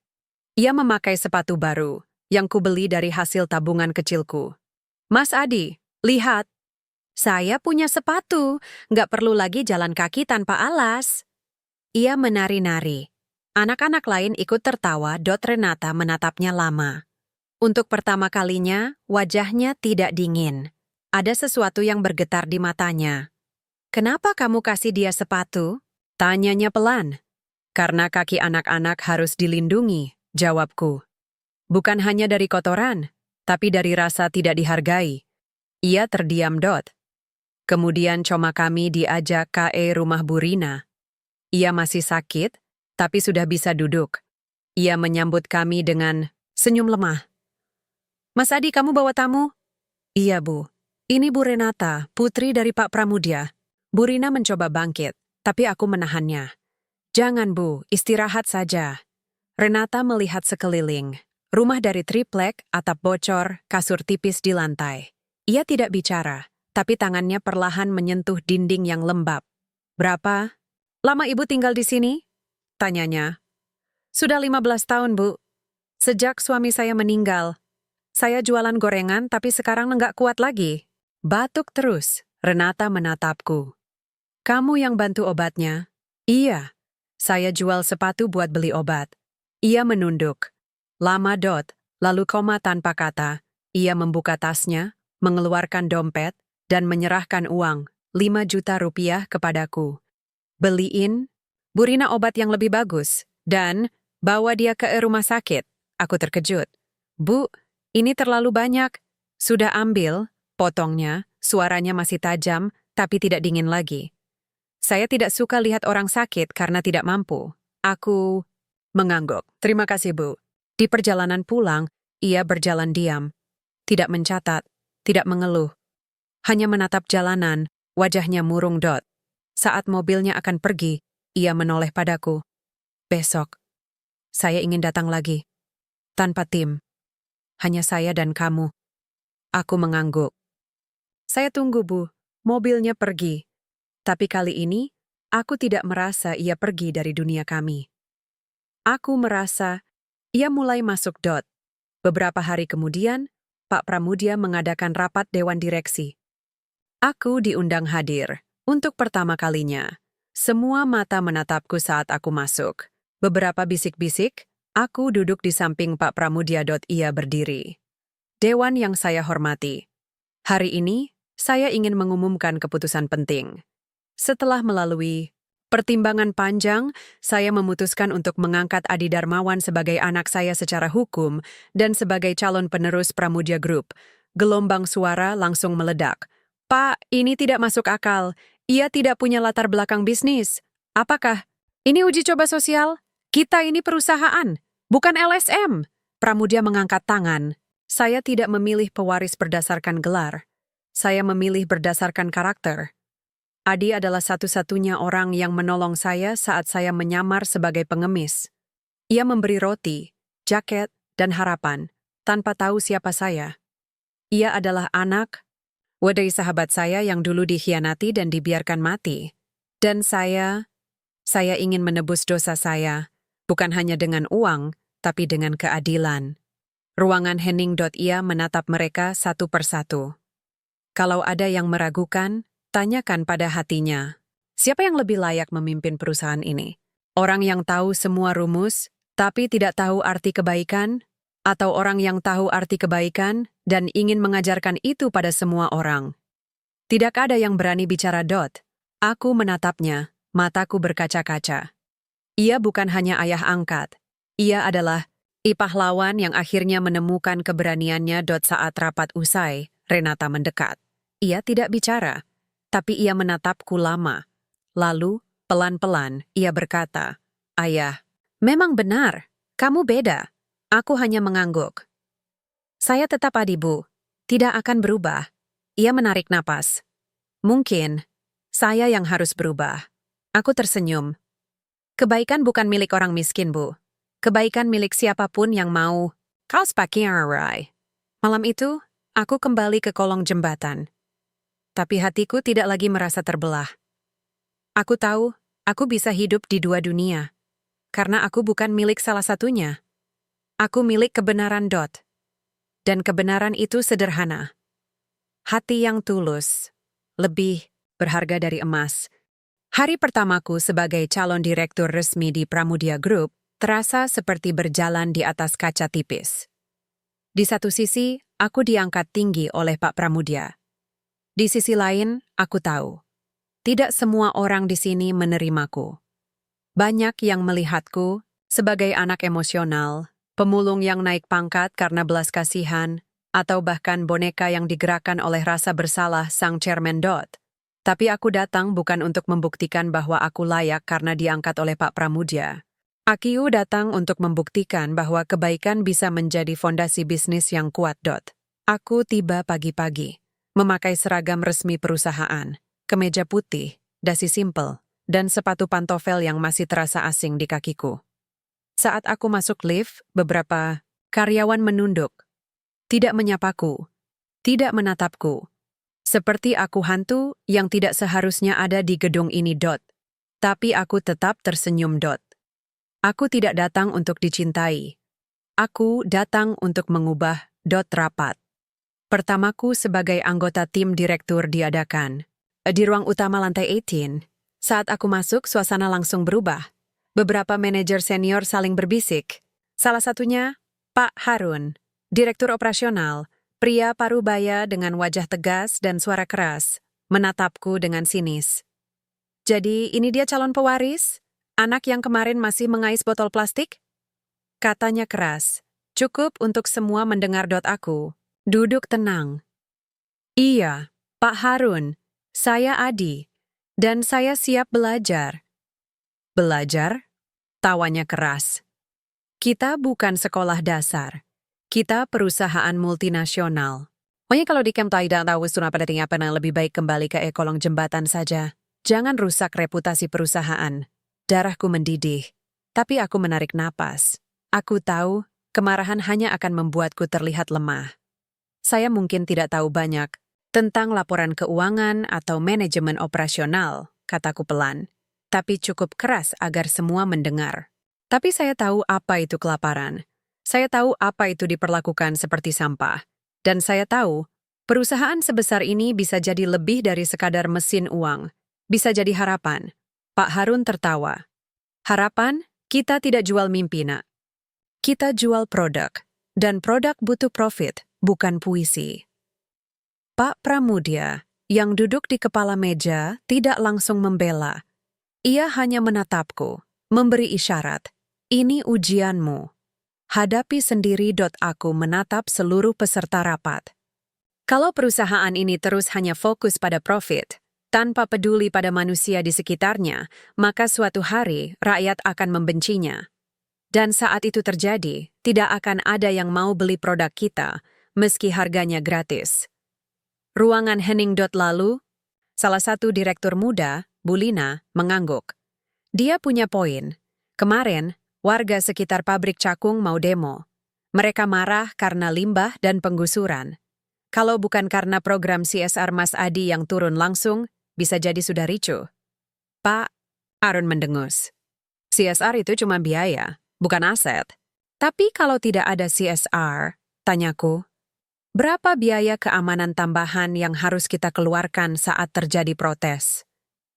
Ia memakai sepatu baru, yang kubeli dari hasil tabungan kecilku. Mas Adi, lihat. Saya punya sepatu, nggak perlu lagi jalan kaki tanpa alas. Ia menari-nari. Anak-anak lain ikut tertawa. Renata menatapnya lama. Untuk pertama kalinya, wajahnya tidak dingin. Ada sesuatu yang bergetar di matanya. Kenapa kamu kasih dia sepatu? Tanyanya pelan. Karena kaki anak-anak harus dilindungi, jawabku. Bukan hanya dari kotoran, tapi dari rasa tidak dihargai. Ia terdiam. Kemudian Coma kami diajak KE rumah Bu Rina. Ia masih sakit, tapi sudah bisa duduk. Ia menyambut kami dengan senyum lemah. Mas Adi, kamu bawa tamu? Iya, Bu. Ini Bu Renata, putri dari Pak Pramudia. Bu Rina mencoba bangkit, tapi aku menahannya. Jangan, Bu, istirahat saja. Renata melihat sekeliling. Rumah dari triplek, atap bocor, kasur tipis di lantai. Ia tidak bicara, tapi tangannya perlahan menyentuh dinding yang lembab. Berapa lama Ibu tinggal di sini? Tanyanya. Sudah 15 tahun, Bu. Sejak suami saya meninggal. Saya jualan gorengan, tapi sekarang nggak kuat lagi. Batuk terus. Renata menatapku. Kamu yang bantu obatnya? Iya. Saya jual sepatu buat beli obat. Ia menunduk. Lama. Lalu koma tanpa kata. Ia membuka tasnya, mengeluarkan dompet, dan menyerahkan uang, 5 juta rupiah kepadaku. Beliin Bu Rina obat yang lebih bagus, dan bawa dia ke rumah sakit. Aku terkejut. Bu, ini terlalu banyak. Sudah ambil, potongnya, suaranya masih tajam, tapi tidak dingin lagi. Saya tidak suka lihat orang sakit karena tidak mampu. Aku mengangguk. Terima kasih, Bu. Di perjalanan pulang, ia berjalan diam. Tidak mencatat, tidak mengeluh. Hanya menatap jalanan, wajahnya murung. Saat mobilnya akan pergi, ia menoleh padaku. Besok, saya ingin datang lagi. Tanpa tim. Hanya saya dan kamu. Aku mengangguk. Saya tunggu, Bu. Mobilnya pergi. Tapi kali ini, aku tidak merasa ia pergi dari dunia kami. Aku merasa ia mulai masuk dot. Beberapa hari kemudian, Pak Pramudia mengadakan rapat Dewan Direksi. Aku diundang hadir. Untuk pertama kalinya, semua mata menatapku saat aku masuk. Beberapa bisik-bisik, aku duduk di samping Pak Pramudia. Ia berdiri. Dewan yang saya hormati. Hari ini, saya ingin mengumumkan keputusan penting. Setelah melalui pertimbangan panjang, saya memutuskan untuk mengangkat Adi Darmawan sebagai anak saya secara hukum dan sebagai calon penerus Pramudia Group. Gelombang suara langsung meledak. Pak, ini tidak masuk akal. Ia tidak punya latar belakang bisnis. Apakah ini uji coba sosial? Kita ini perusahaan, bukan LSM. Pramudia mengangkat tangan. Saya tidak memilih pewaris berdasarkan gelar. Saya memilih berdasarkan karakter. Adi adalah satu-satunya orang yang menolong saya saat saya menyamar sebagai pengemis. Ia memberi roti, jaket, dan harapan, tanpa tahu siapa saya. Ia adalah anak dari sahabat saya yang dulu dikhianati dan dibiarkan mati. Dan saya ingin menebus dosa saya, bukan hanya dengan uang, tapi dengan keadilan. Ruangan Hening. Ia menatap mereka satu persatu. Kalau ada yang meragukan, tanyakan pada hatinya, siapa yang lebih layak memimpin perusahaan ini? Orang yang tahu semua rumus, tapi tidak tahu arti kebaikan? Atau orang yang tahu arti kebaikan dan ingin mengajarkan itu pada semua orang? Tidak ada yang berani bicara. Aku menatapnya, mataku berkaca-kaca. Ia bukan hanya ayah angkat. Ia adalah pahlawan yang akhirnya menemukan keberaniannya. Saat rapat usai, Renata mendekat. Ia tidak bicara. Tapi ia menatapku lama. Lalu, pelan-pelan, ia berkata, "Ayah, memang benar, kamu beda. Aku hanya mengangguk. Saya tetap Adi, Bu. Tidak akan berubah." Ia menarik napas. "Mungkin, saya yang harus berubah." Aku tersenyum. "Kebaikan bukan milik orang miskin, Bu. Kebaikan milik siapapun yang mau." Kau sepakai Arai. Malam itu, aku kembali ke kolong jembatan. Tapi hatiku tidak lagi merasa terbelah. Aku tahu, aku bisa hidup di dua dunia. Karena aku bukan milik salah satunya. Aku milik kebenaran. Dan kebenaran itu sederhana. Hati yang tulus. Lebih berharga dari emas. Hari pertamaku sebagai calon direktur resmi di Pramudia Group terasa seperti berjalan di atas kaca tipis. Di satu sisi, aku diangkat tinggi oleh Pak Pramudia. Di sisi lain, aku tahu, tidak semua orang di sini menerimaku. Banyak yang melihatku sebagai anak emosional, pemulung yang naik pangkat karena belas kasihan, atau bahkan boneka yang digerakkan oleh rasa bersalah sang chairman. Tapi aku datang bukan untuk membuktikan bahwa aku layak karena diangkat oleh Pak Pramudia. Aku datang untuk membuktikan bahwa kebaikan bisa menjadi fondasi bisnis yang kuat. Aku tiba pagi-pagi. Memakai seragam resmi perusahaan, kemeja putih, dasi simpel, dan sepatu pantofel yang masih terasa asing di kakiku. Saat aku masuk lift, beberapa karyawan menunduk. Tidak menyapaku, tidak menatapku. Seperti aku hantu yang tidak seharusnya ada di gedung ini. Tapi aku tetap tersenyum. Aku tidak datang untuk dicintai. Aku datang untuk mengubah. Rapat pertamaku sebagai anggota tim direktur diadakan di ruang utama lantai 18. Saat aku masuk, suasana langsung berubah. Beberapa manajer senior saling berbisik. Salah satunya, Pak Harun, direktur operasional, pria parubaya dengan wajah tegas dan suara keras, menatapku dengan sinis. "Jadi ini dia calon pewaris? Anak yang kemarin masih mengais botol plastik?" Katanya keras. Cukup untuk semua mendengar. Aku duduk tenang. "Iya, Pak Harun, saya Adi, dan saya siap belajar." "Belajar?" Tawanya keras. "Kita bukan sekolah dasar. Kita perusahaan multinasional." Pokoknya kalau di camp tidak tahu pada apa yang lebih baik kembali ke kolong jembatan saja. Jangan rusak reputasi perusahaan. Darahku mendidih, tapi aku menarik napas. Aku tahu, kemarahan hanya akan membuatku terlihat lemah. Saya mungkin tidak tahu banyak tentang laporan keuangan atau manajemen operasional, kataku pelan, tapi cukup keras agar semua mendengar. Tapi saya tahu apa itu kelaparan. Saya tahu apa itu diperlakukan seperti sampah. Dan saya tahu, perusahaan sebesar ini bisa jadi lebih dari sekadar mesin uang. Bisa jadi harapan. Pak Harun tertawa. Harapan, kita tidak jual mimpi, nak. Kita jual produk. Dan produk butuh profit, bukan puisi. Pak Pramudia, yang duduk di kepala meja, tidak langsung membela. Ia hanya menatapku, memberi isyarat. Ini ujianmu. Hadapi sendiri. Aku menatap seluruh peserta rapat. Kalau perusahaan ini terus hanya fokus pada profit, tanpa peduli pada manusia di sekitarnya, maka suatu hari rakyat akan membencinya. Dan saat itu terjadi, tidak akan ada yang mau beli produk kita, meski harganya gratis. Ruangan Hening. Lalu, salah satu direktur muda, Bulina, mengangguk. Dia punya poin. Kemarin, warga sekitar pabrik Cakung mau demo. Mereka marah karena limbah dan penggusuran. Kalau bukan karena program CSR Mas Adi yang turun langsung, bisa jadi sudah ricuh. Pak, Arun mendengus. CSR itu cuma biaya, bukan aset. Tapi kalau tidak ada CSR, tanyaku, berapa biaya keamanan tambahan yang harus kita keluarkan saat terjadi protes?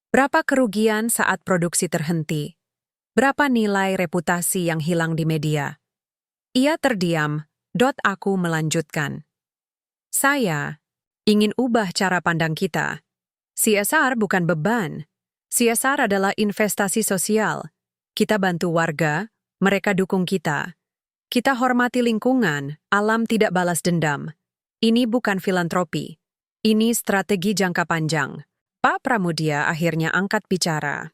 Berapa kerugian saat produksi terhenti? Berapa nilai reputasi yang hilang di media? Ia terdiam. Aku melanjutkan. Saya ingin ubah cara pandang kita. CSR bukan beban. CSR adalah investasi sosial. Kita bantu warga, mereka dukung kita. Kita hormati lingkungan, alam tidak balas dendam. Ini bukan filantropi. Ini strategi jangka panjang. Pak Pramudia akhirnya angkat bicara.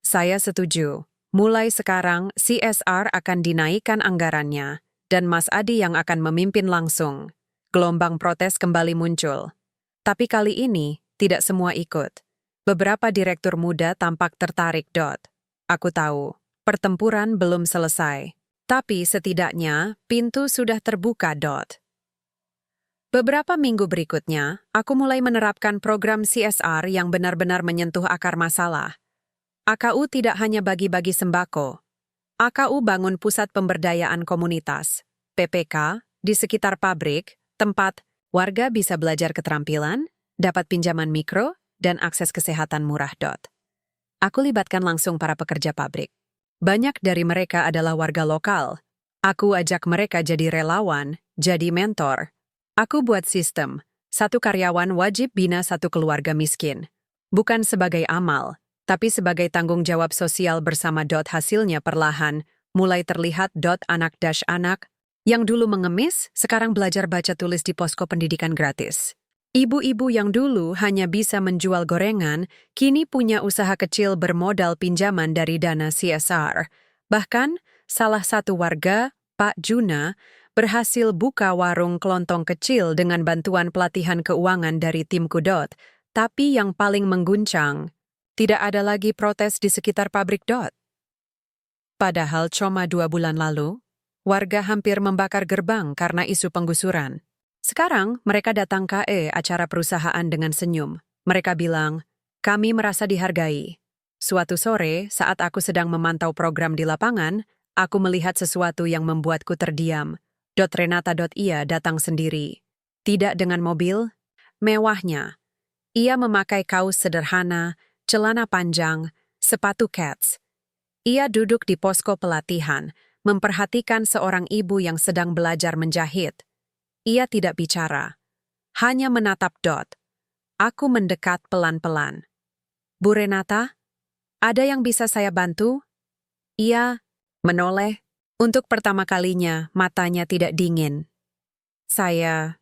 Saya setuju. Mulai sekarang, CSR akan dinaikkan anggarannya, dan Mas Adi yang akan memimpin langsung. Gelombang protes kembali muncul. Tapi kali ini, tidak semua ikut. Beberapa direktur muda tampak tertarik. Aku tahu, pertempuran belum selesai. Tapi setidaknya, pintu sudah terbuka. Beberapa minggu berikutnya, aku mulai menerapkan program CSR yang benar-benar menyentuh akar masalah. AKU tidak hanya bagi-bagi sembako. AKU bangun pusat pemberdayaan komunitas, PPK, di sekitar pabrik, tempat warga bisa belajar keterampilan, dapat pinjaman mikro, dan akses kesehatan murah. Aku libatkan langsung para pekerja pabrik. Banyak dari mereka adalah warga lokal. Aku ajak mereka jadi relawan, jadi mentor. Aku buat sistem, satu karyawan wajib bina satu keluarga miskin. Bukan sebagai amal, tapi sebagai tanggung jawab sosial bersama. Hasilnya perlahan, mulai terlihat. Anak-anak yang dulu mengemis, sekarang belajar baca tulis di posko pendidikan gratis. Ibu-ibu yang dulu hanya bisa menjual gorengan, kini punya usaha kecil bermodal pinjaman dari dana CSR. Bahkan, salah satu warga, Pak Juna, berhasil buka warung kelontong kecil dengan bantuan pelatihan keuangan dari timku. Tapi yang paling mengguncang, tidak ada lagi protes di sekitar pabrik. Padahal cuma 2 bulan lalu, warga hampir membakar gerbang karena isu penggusuran. Sekarang mereka datang ke acara perusahaan dengan senyum. Mereka bilang, kami merasa dihargai. Suatu sore, saat aku sedang memantau program di lapangan, aku melihat sesuatu yang membuatku terdiam. Renata. Ia datang sendiri. Tidak dengan mobil, mewahnya. Ia memakai kaos sederhana, celana panjang, sepatu kets. Ia duduk di posko pelatihan, memperhatikan seorang ibu yang sedang belajar menjahit. Ia tidak bicara, hanya menatap. Aku mendekat pelan-pelan. Bu Renata, ada yang bisa saya bantu? Ia menoleh. Untuk pertama kalinya, matanya tidak dingin. Saya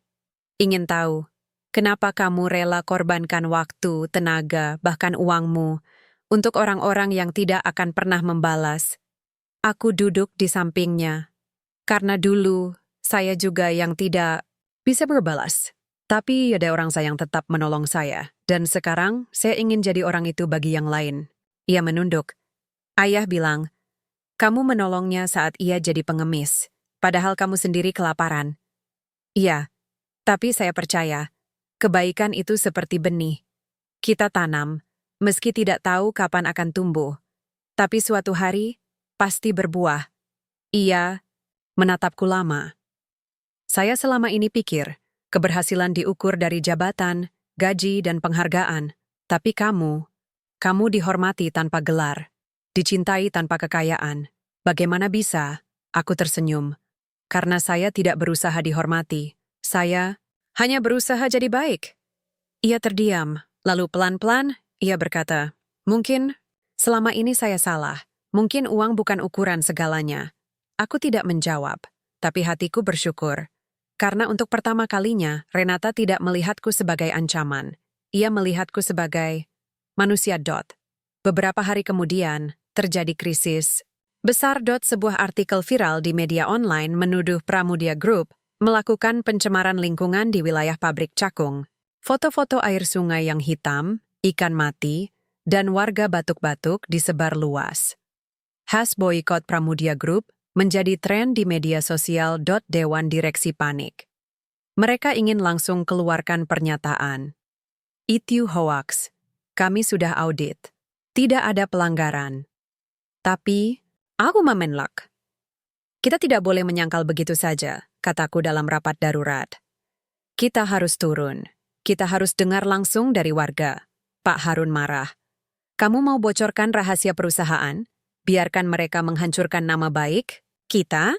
ingin tahu, kenapa kamu rela korbankan waktu, tenaga, bahkan uangmu untuk orang-orang yang tidak akan pernah membalas? Aku duduk di sampingnya. Karena dulu, saya juga yang tidak bisa berbalas. Tapi ada orang saya yang tetap menolong saya. Dan sekarang, saya ingin jadi orang itu bagi yang lain. Ia menunduk. Ayah bilang, kamu menolongnya saat ia jadi pengemis, padahal kamu sendiri kelaparan. Iya, tapi saya percaya, kebaikan itu seperti benih. Kita tanam, meski tidak tahu kapan akan tumbuh. Tapi suatu hari, pasti berbuah. Ia menatapku lama. Saya selama ini pikir, keberhasilan diukur dari jabatan, gaji, dan penghargaan. Tapi kamu dihormati tanpa gelar, dicintai tanpa kekayaan. Bagaimana bisa? Aku tersenyum. Karena saya tidak berusaha dihormati. Saya hanya berusaha jadi baik. Ia terdiam, lalu pelan-pelan ia berkata, mungkin selama ini saya salah. Mungkin uang bukan ukuran segalanya. Aku tidak menjawab, tapi hatiku bersyukur. Karena untuk pertama kalinya, Renata tidak melihatku sebagai ancaman. Ia melihatku sebagai manusia. Beberapa hari kemudian, terjadi krisis besar. Sebuah artikel viral di media online menuduh Pramudia Group melakukan pencemaran lingkungan di wilayah pabrik Cakung. Foto-foto air sungai yang hitam, ikan mati, dan warga batuk-batuk disebar luas. #boycott Pramudia Group menjadi tren di media sosial. Dewan direksi panik. Mereka ingin langsung keluarkan pernyataan. Itu hoax. Kami sudah audit. Tidak ada pelanggaran. Tapi, aku memenlak. Kita tidak boleh menyangkal begitu saja, kataku dalam rapat darurat. Kita harus turun. Kita harus dengar langsung dari warga. Pak Harun marah. Kamu mau bocorkan rahasia perusahaan? Biarkan mereka menghancurkan nama baik? Kita?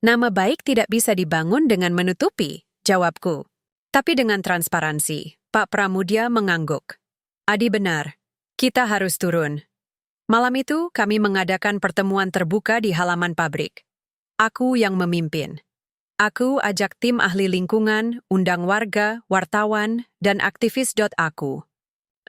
Nama baik tidak bisa dibangun dengan menutupi, jawabku. Tapi dengan transparansi. Pak Pramudia mengangguk. Adi benar. Kita harus turun. Malam itu kami mengadakan pertemuan terbuka di halaman pabrik. Aku yang memimpin. Aku ajak tim ahli lingkungan, undang warga, wartawan, dan aktivis. Aku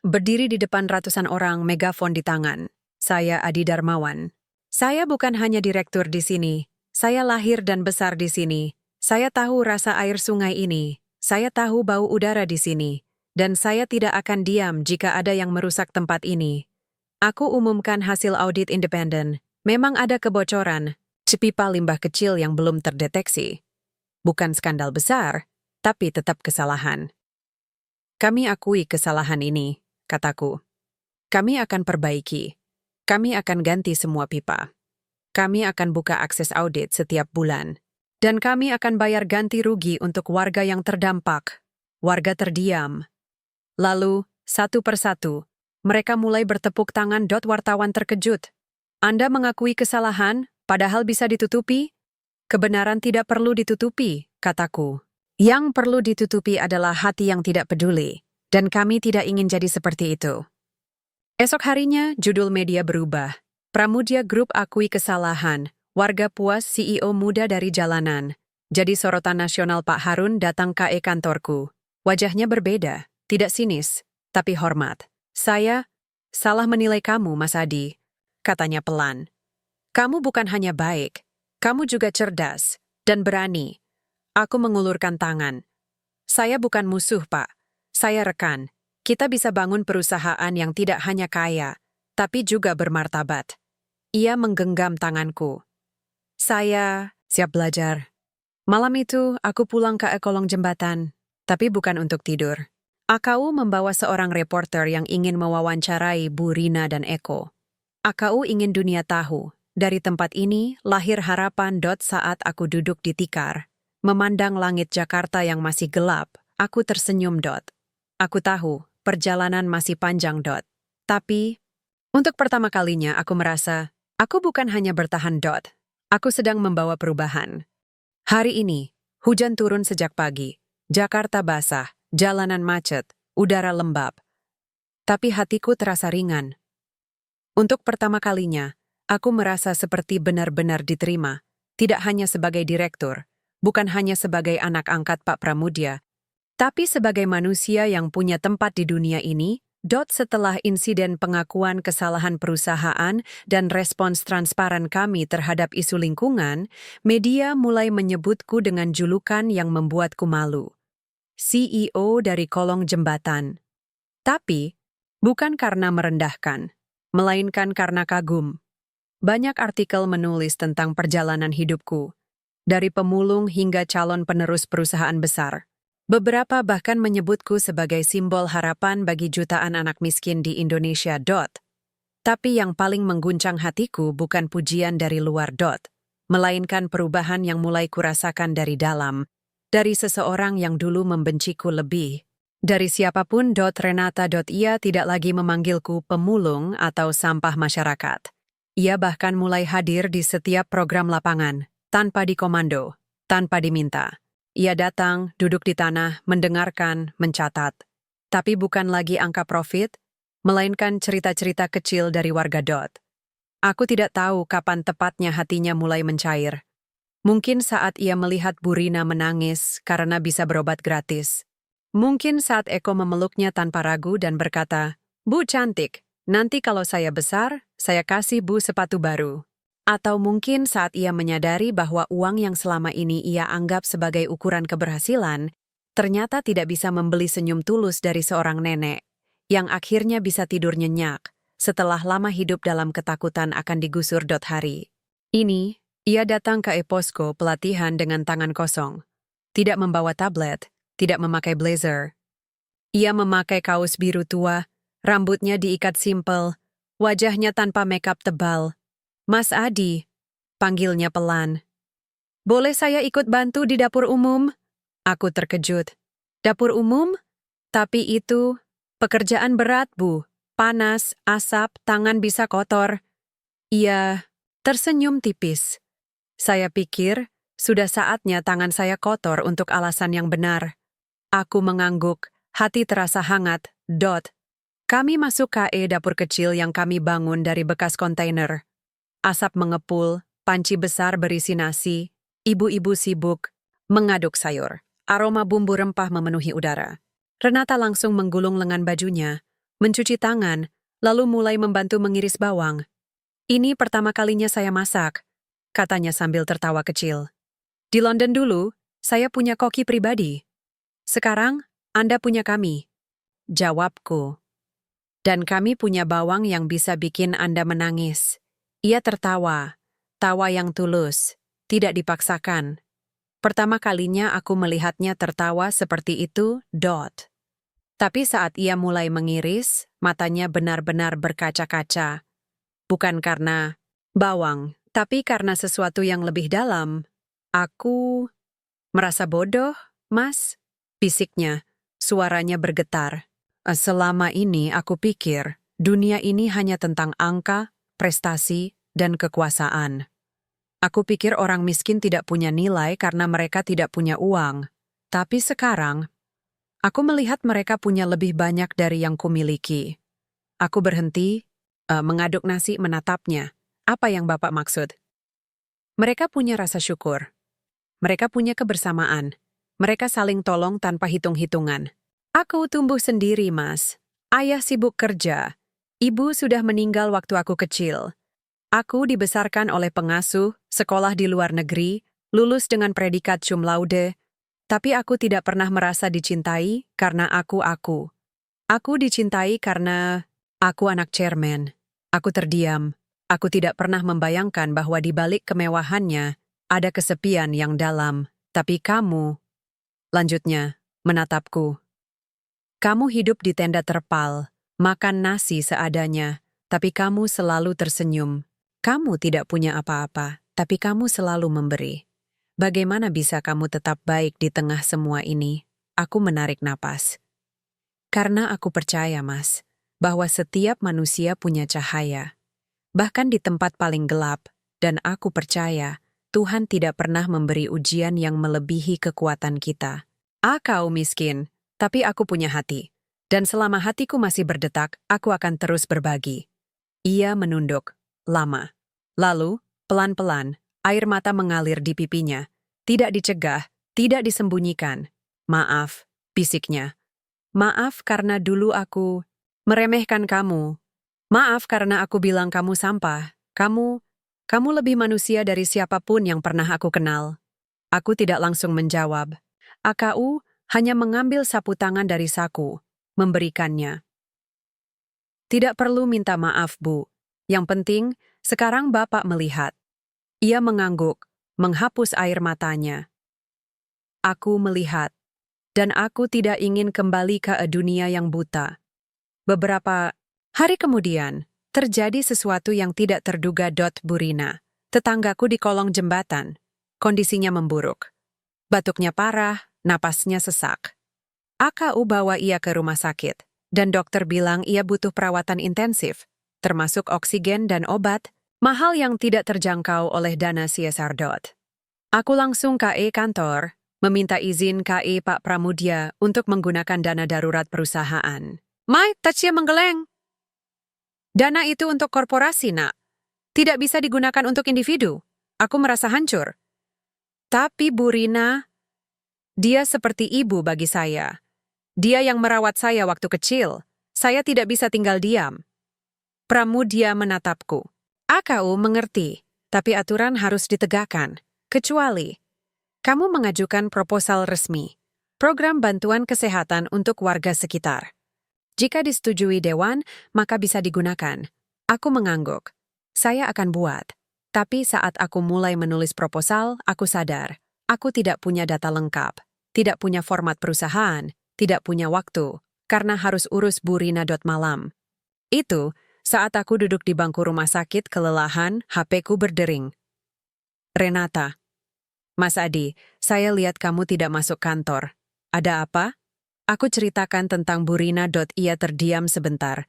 berdiri di depan ratusan orang, megafon di tangan. Saya Adi Darmawan. Saya bukan hanya direktur di sini. Saya lahir dan besar di sini. Saya tahu rasa air sungai ini. Saya tahu bau udara di sini. Dan saya tidak akan diam jika ada yang merusak tempat ini. Aku umumkan hasil audit independen. Memang ada kebocoran, sepipa limbah kecil yang belum terdeteksi. Bukan skandal besar, tapi tetap kesalahan. Kami akui kesalahan ini, kataku. Kami akan perbaiki. Kami akan ganti semua pipa. Kami akan buka akses audit setiap bulan. Dan kami akan bayar ganti rugi untuk warga yang terdampak. Warga terdiam. Lalu, satu persatu, mereka mulai bertepuk tangan. Wartawan terkejut. Anda mengakui kesalahan, padahal bisa ditutupi? Kebenaran tidak perlu ditutupi, kataku. Yang perlu ditutupi adalah hati yang tidak peduli, dan kami tidak ingin jadi seperti itu. Esok harinya, judul media berubah. Pramudia Group akui kesalahan, warga puas, CEO muda dari jalanan. Jadi sorotan nasional. Pak Harun datang ke kantorku. Wajahnya berbeda, tidak sinis, tapi hormat. Saya salah menilai kamu, Mas Adi, katanya pelan. Kamu bukan hanya baik, kamu juga cerdas dan berani. Aku mengulurkan tangan. Saya bukan musuh, Pak. Saya rekan. Kita bisa bangun perusahaan yang tidak hanya kaya, tapi juga bermartabat. Ia menggenggam tanganku. Saya siap belajar. Malam itu, aku pulang ke kolong jembatan, tapi bukan untuk tidur. AKU membawa seorang reporter yang ingin mewawancarai Bu Rina dan Eko. AKU ingin dunia tahu, dari tempat ini lahir harapan. Saat aku duduk di tikar, memandang langit Jakarta yang masih gelap, aku tersenyum. Aku tahu, perjalanan masih panjang. Tapi, untuk pertama kalinya aku merasa, aku bukan hanya bertahan. Aku sedang membawa perubahan. Hari ini, hujan turun sejak pagi. Jakarta basah. Jalanan macet, udara lembab. Tapi hatiku terasa ringan. Untuk pertama kalinya, aku merasa seperti benar-benar diterima, tidak hanya sebagai direktur, bukan hanya sebagai anak angkat Pak Pramudia, tapi sebagai manusia yang punya tempat di dunia ini. Setelah insiden pengakuan kesalahan perusahaan dan respons transparan kami terhadap isu lingkungan, media mulai menyebutku dengan julukan yang membuatku malu. CEO dari kolong jembatan. Tapi, bukan karena merendahkan, melainkan karena kagum. Banyak artikel menulis tentang perjalanan hidupku, dari pemulung hingga calon penerus perusahaan besar. Beberapa bahkan menyebutku sebagai simbol harapan bagi jutaan anak miskin di Indonesia. Tapi yang paling mengguncang hatiku bukan pujian dari luar melainkan perubahan yang mulai kurasakan dari dalam, dari seseorang yang dulu membenciku lebih. Dari siapapun Renata. Ia tidak lagi memanggilku pemulung atau sampah masyarakat. Ia bahkan mulai hadir di setiap program lapangan, tanpa dikomando, tanpa diminta. Ia datang, duduk di tanah, mendengarkan, mencatat. Tapi bukan lagi angka profit, melainkan cerita-cerita kecil dari warga Aku tidak tahu kapan tepatnya hatinya mulai mencair. Mungkin saat ia melihat Bu Rina menangis karena bisa berobat gratis. Mungkin saat Eko memeluknya tanpa ragu dan berkata, "Bu cantik, nanti kalau saya besar, saya kasih Bu sepatu baru." Atau mungkin saat ia menyadari bahwa uang yang selama ini ia anggap sebagai ukuran keberhasilan, ternyata tidak bisa membeli senyum tulus dari seorang nenek, yang akhirnya bisa tidur nyenyak, setelah lama hidup dalam ketakutan akan digusur hari. Ini, ia datang ke Eposko pelatihan dengan tangan kosong. Tidak membawa tablet, tidak memakai blazer. Ia memakai kaos biru tua, rambutnya diikat simpel, wajahnya tanpa makeup tebal. "Mas Adi," panggilnya pelan. "Boleh saya ikut bantu di dapur umum?" Aku terkejut. "Dapur umum? Tapi itu pekerjaan berat, Bu. Panas, asap, tangan bisa kotor." Ia tersenyum tipis. Saya pikir, sudah saatnya tangan saya kotor untuk alasan yang benar. Aku mengangguk, hati terasa hangat. Kami masuk KE dapur kecil yang kami bangun dari bekas kontainer. Asap mengepul, panci besar berisi nasi, ibu-ibu sibuk, mengaduk sayur. Aroma bumbu rempah memenuhi udara. Renata langsung menggulung lengan bajunya, mencuci tangan, lalu mulai membantu mengiris bawang. "Ini pertama kalinya saya masak," katanya sambil tertawa kecil. "Di London dulu, saya punya koki pribadi. Sekarang, Anda punya kami," jawabku. "Dan kami punya bawang yang bisa bikin Anda menangis." Ia tertawa, tawa yang tulus, tidak dipaksakan. Pertama kalinya aku melihatnya tertawa seperti itu, Tapi saat ia mulai mengiris, matanya benar-benar berkaca-kaca. Bukan karena bawang, tapi karena sesuatu yang lebih dalam. "Aku merasa bodoh, Mas?" bisiknya. Suaranya bergetar. Selama ini aku pikir dunia ini hanya tentang angka, prestasi, dan kekuasaan. Aku pikir orang miskin tidak punya nilai karena mereka tidak punya uang. Tapi sekarang, aku melihat mereka punya lebih banyak dari yang kumiliki. Aku berhenti, mengaduk nasi menatapnya. "Apa yang Bapak maksud?" "Mereka punya rasa syukur. Mereka punya kebersamaan. Mereka saling tolong tanpa hitung-hitungan. Aku tumbuh sendiri, Mas. Ayah sibuk kerja. Ibu sudah meninggal waktu aku kecil. Aku dibesarkan oleh pengasuh, sekolah di luar negeri, lulus dengan predikat cum laude, tapi aku tidak pernah merasa dicintai karena aku. Aku dicintai karena aku anak chairman. Aku terdiam. Aku tidak pernah membayangkan bahwa di balik kemewahannya ada kesepian yang dalam. Tapi kamu, lanjutnya, menatapku. "Kamu hidup di tenda terpal, makan nasi seadanya, tapi kamu selalu tersenyum. Kamu tidak punya apa-apa, tapi kamu selalu memberi. Bagaimana bisa kamu tetap baik di tengah semua ini?" Aku menarik napas. "Karena aku percaya, Mas, bahwa setiap manusia punya cahaya. Bahkan di tempat paling gelap, dan aku percaya Tuhan tidak pernah memberi ujian yang melebihi kekuatan kita. Kau miskin, tapi aku punya hati. Dan selama hatiku masih berdetak, aku akan terus berbagi." Ia menunduk, lama. Lalu, pelan-pelan, air mata mengalir di pipinya. Tidak dicegah, tidak disembunyikan. "Maaf," bisiknya. "Maaf karena dulu aku meremehkan kamu. Maaf karena aku bilang kamu sampah. Kamu lebih manusia dari siapapun yang pernah aku kenal." Aku tidak langsung menjawab. AKU hanya mengambil sapu tangan dari saku, memberikannya. "Tidak perlu minta maaf, Bu. Yang penting, sekarang Bapak melihat." Ia mengangguk, menghapus air matanya. Aku melihat, dan aku tidak ingin kembali ke dunia yang buta. Beberapa hari kemudian, Terjadi sesuatu yang tidak terduga. Burina, tetanggaku di kolong jembatan. Kondisinya memburuk. Batuknya parah, napasnya sesak. AKU bawa ia ke rumah sakit, dan dokter bilang ia butuh perawatan intensif, termasuk oksigen dan obat, mahal yang tidak terjangkau oleh dana CSR. Aku langsung ke kantor, meminta izin Pak Pramudia untuk menggunakan dana darurat perusahaan. Mai, touch-nya menggeleng. Dana itu untuk korporasi, nak. Tidak bisa digunakan untuk individu. Aku merasa hancur. Tapi Bu Rina, dia seperti ibu bagi saya. Dia yang merawat saya waktu kecil. Saya tidak bisa tinggal diam. Pramudia menatapku. AKU mengerti, tapi aturan harus ditegakkan. Kecuali, kamu mengajukan proposal resmi. Program bantuan kesehatan untuk warga sekitar. Jika disetujui Dewan, maka bisa digunakan. Aku mengangguk. Saya akan buat. Tapi saat aku mulai menulis proposal, aku sadar. Aku tidak punya data lengkap. Tidak punya format perusahaan. Tidak punya waktu. Karena harus urus Bu Rina. Malam. Itu, saat aku duduk di bangku rumah sakit kelelahan, HP-ku berdering. Renata. Mas Adi, saya lihat kamu tidak masuk kantor. Ada apa? Aku ceritakan tentang Bu Rina. Ia terdiam sebentar.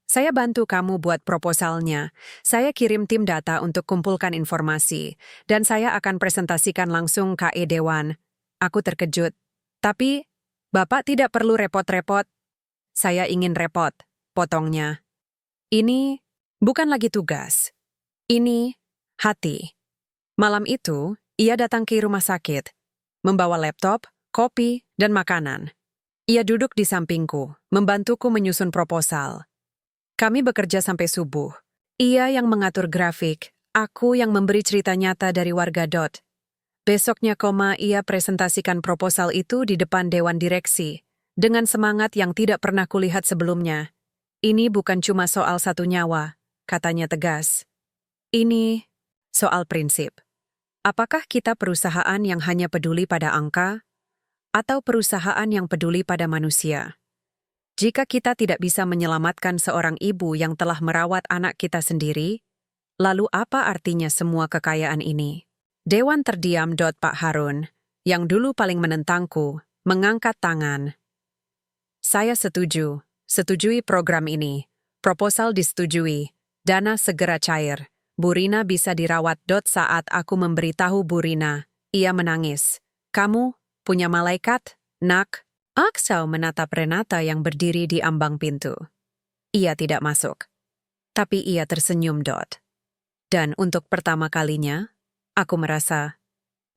Saya bantu kamu buat proposalnya. Saya kirim tim data untuk kumpulkan informasi. Dan saya akan presentasikan langsung ke Dewan. Aku terkejut. Tapi, Bapak tidak perlu repot-repot. Saya ingin repot, potongnya. Ini bukan lagi tugas. Ini hati. Malam itu, ia datang ke rumah sakit. Membawa laptop, kopi, dan makanan. Ia duduk di sampingku, membantuku menyusun proposal. Kami bekerja sampai subuh. Ia yang mengatur grafik, aku yang memberi cerita nyata dari warga. Besoknya ia presentasikan proposal itu di depan Dewan Direksi, dengan semangat yang tidak pernah kulihat sebelumnya. Ini bukan cuma soal satu nyawa, katanya tegas. Ini soal prinsip. Apakah kita perusahaan yang hanya peduli pada angka, atau perusahaan yang peduli pada manusia? Jika kita tidak bisa menyelamatkan seorang ibu yang telah merawat anak kita sendiri, lalu apa artinya semua kekayaan ini? Dewan terdiam. Pak Harun, yang dulu paling menentangku, mengangkat tangan. Saya setujui program ini. Proposal disetujui, dana segera cair. Bu Rina bisa dirawat. Saat aku memberitahu Bu Rina, ia menangis. Kamu punya malaikat, nak? Aksau menatap Renata yang berdiri di ambang pintu. Ia tidak masuk. Tapi ia tersenyum. Dan untuk pertama kalinya, aku merasa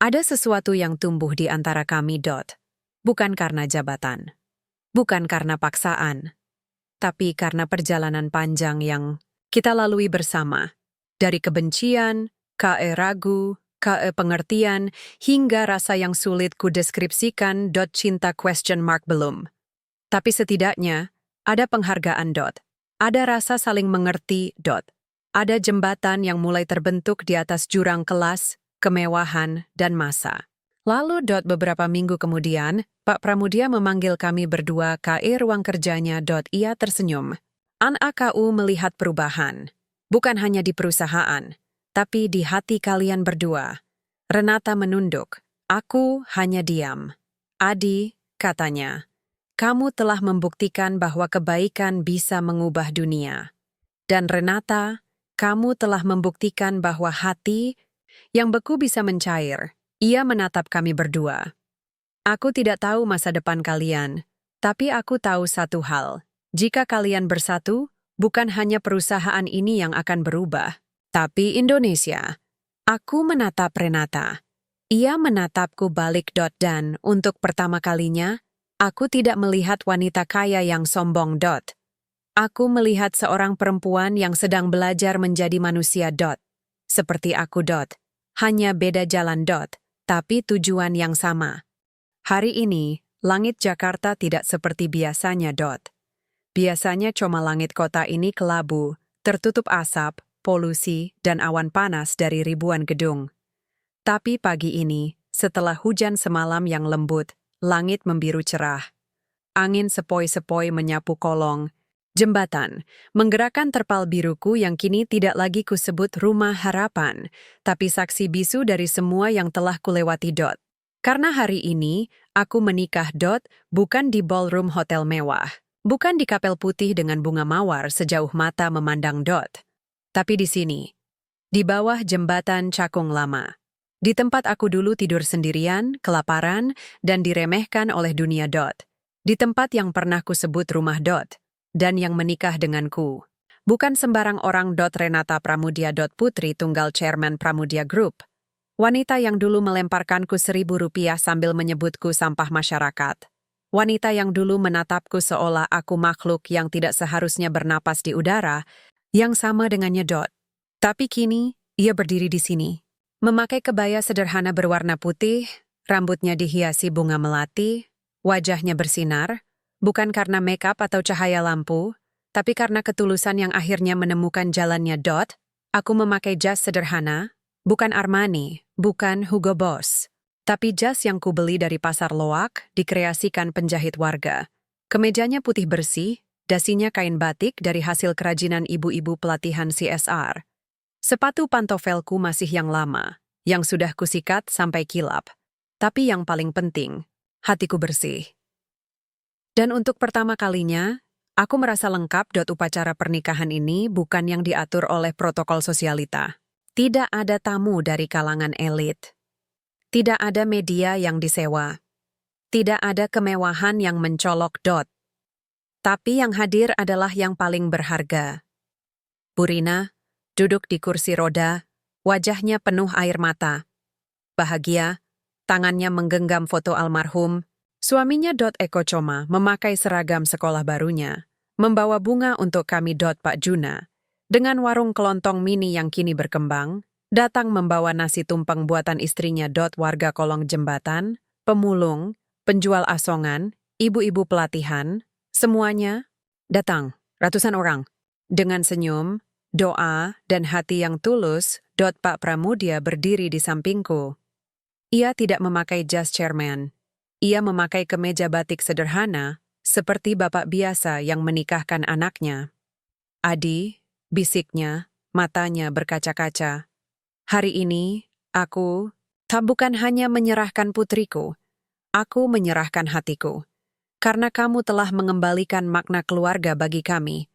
ada sesuatu yang tumbuh di antara kami. Bukan karena jabatan. Bukan karena paksaan. Tapi karena perjalanan panjang yang kita lalui bersama. Dari kebencian, ragu, pengertian, hingga rasa yang sulit ku deskripsikan. Cinta ? Belum. Tapi setidaknya, ada penghargaan. Ada rasa saling mengerti. Ada jembatan yang mulai terbentuk di atas jurang kelas, kemewahan, dan masa. Lalu beberapa minggu kemudian, Pak Pramudia memanggil kami berdua ke ruang kerjanya. Ia tersenyum. AKU melihat perubahan. Bukan hanya di perusahaan, tapi di hati kalian berdua. Renata menunduk. Aku hanya diam. Adi, katanya, kamu telah membuktikan bahwa kebaikan bisa mengubah dunia. Dan Renata, kamu telah membuktikan bahwa hati yang beku bisa mencair. Ia menatap kami berdua. Aku tidak tahu masa depan kalian, tapi aku tahu satu hal. Jika kalian bersatu, bukan hanya perusahaan ini yang akan berubah, tapi Indonesia. Aku menatap Renata. Ia menatapku balik. Dan untuk pertama kalinya, aku tidak melihat wanita kaya yang sombong. Aku melihat seorang perempuan yang sedang belajar menjadi manusia. Seperti aku. Hanya beda jalan. Tapi tujuan yang sama. Hari ini, langit Jakarta tidak seperti biasanya. Biasanya cuma langit kota ini kelabu, tertutup asap, polusi, dan awan panas dari ribuan gedung. Tapi pagi ini, setelah hujan semalam yang lembut, langit membiru cerah. Angin sepoi-sepoi menyapu kolong, Jembatan, menggerakkan terpal biruku yang kini tidak lagi kusebut rumah harapan, tapi saksi bisu dari semua yang telah kulewati. Karena hari ini, aku menikah. Bukan di ballroom hotel mewah, bukan di kapel putih dengan bunga mawar sejauh mata memandang. Tapi di sini, di bawah jembatan Cakung Lama. Di tempat aku dulu tidur sendirian, kelaparan, dan diremehkan oleh dunia. Di tempat yang pernah kusebut rumah. Dan yang menikah denganku. Bukan sembarang orang. Renata Pramudia. Putri tunggal chairman Pramudia Group. Wanita yang dulu melemparkanku Rp1.000 sambil menyebutku sampah masyarakat. Wanita yang dulu menatapku seolah aku makhluk yang tidak seharusnya bernapas di udara, yang sama dengannya. Tapi kini, ia berdiri di sini. Memakai kebaya sederhana berwarna putih, rambutnya dihiasi bunga melati, wajahnya bersinar, bukan karena makeup atau cahaya lampu, tapi karena ketulusan yang akhirnya menemukan jalannya. Aku memakai jas sederhana, bukan Armani, bukan Hugo Boss, tapi jas yang kubeli dari pasar loak, dikreasikan penjahit warga. Kemejanya putih bersih, dasinya kain batik dari hasil kerajinan ibu-ibu pelatihan CSR. Sepatu pantofelku masih yang lama, yang sudah kusikat sampai kilap. Tapi yang paling penting, hatiku bersih. Dan untuk pertama kalinya, aku merasa lengkap. Upacara pernikahan ini bukan yang diatur oleh protokol sosialita. Tidak ada tamu dari kalangan elit. Tidak ada media yang disewa. Tidak ada kemewahan yang mencolok. Tapi yang hadir adalah yang paling berharga. Bu Rina, duduk di kursi roda, wajahnya penuh air mata. Bahagia, tangannya menggenggam foto almarhum. Suaminya. Eko Coma memakai seragam sekolah barunya, membawa bunga untuk kami. Pak Juna, dengan warung kelontong mini yang kini berkembang, datang membawa nasi tumpeng buatan istrinya. Warga kolong jembatan, pemulung, penjual asongan, ibu-ibu pelatihan, semuanya datang, ratusan orang. Dengan senyum, doa, dan hati yang tulus. Pak Pramudia berdiri di sampingku. Ia tidak memakai jas chairman. Ia memakai kemeja batik sederhana, seperti bapak biasa yang menikahkan anaknya. Adi, bisiknya, matanya berkaca-kaca. Hari ini, aku bukan hanya menyerahkan putriku, aku menyerahkan hatiku. Karena kamu telah mengembalikan makna keluarga bagi kami.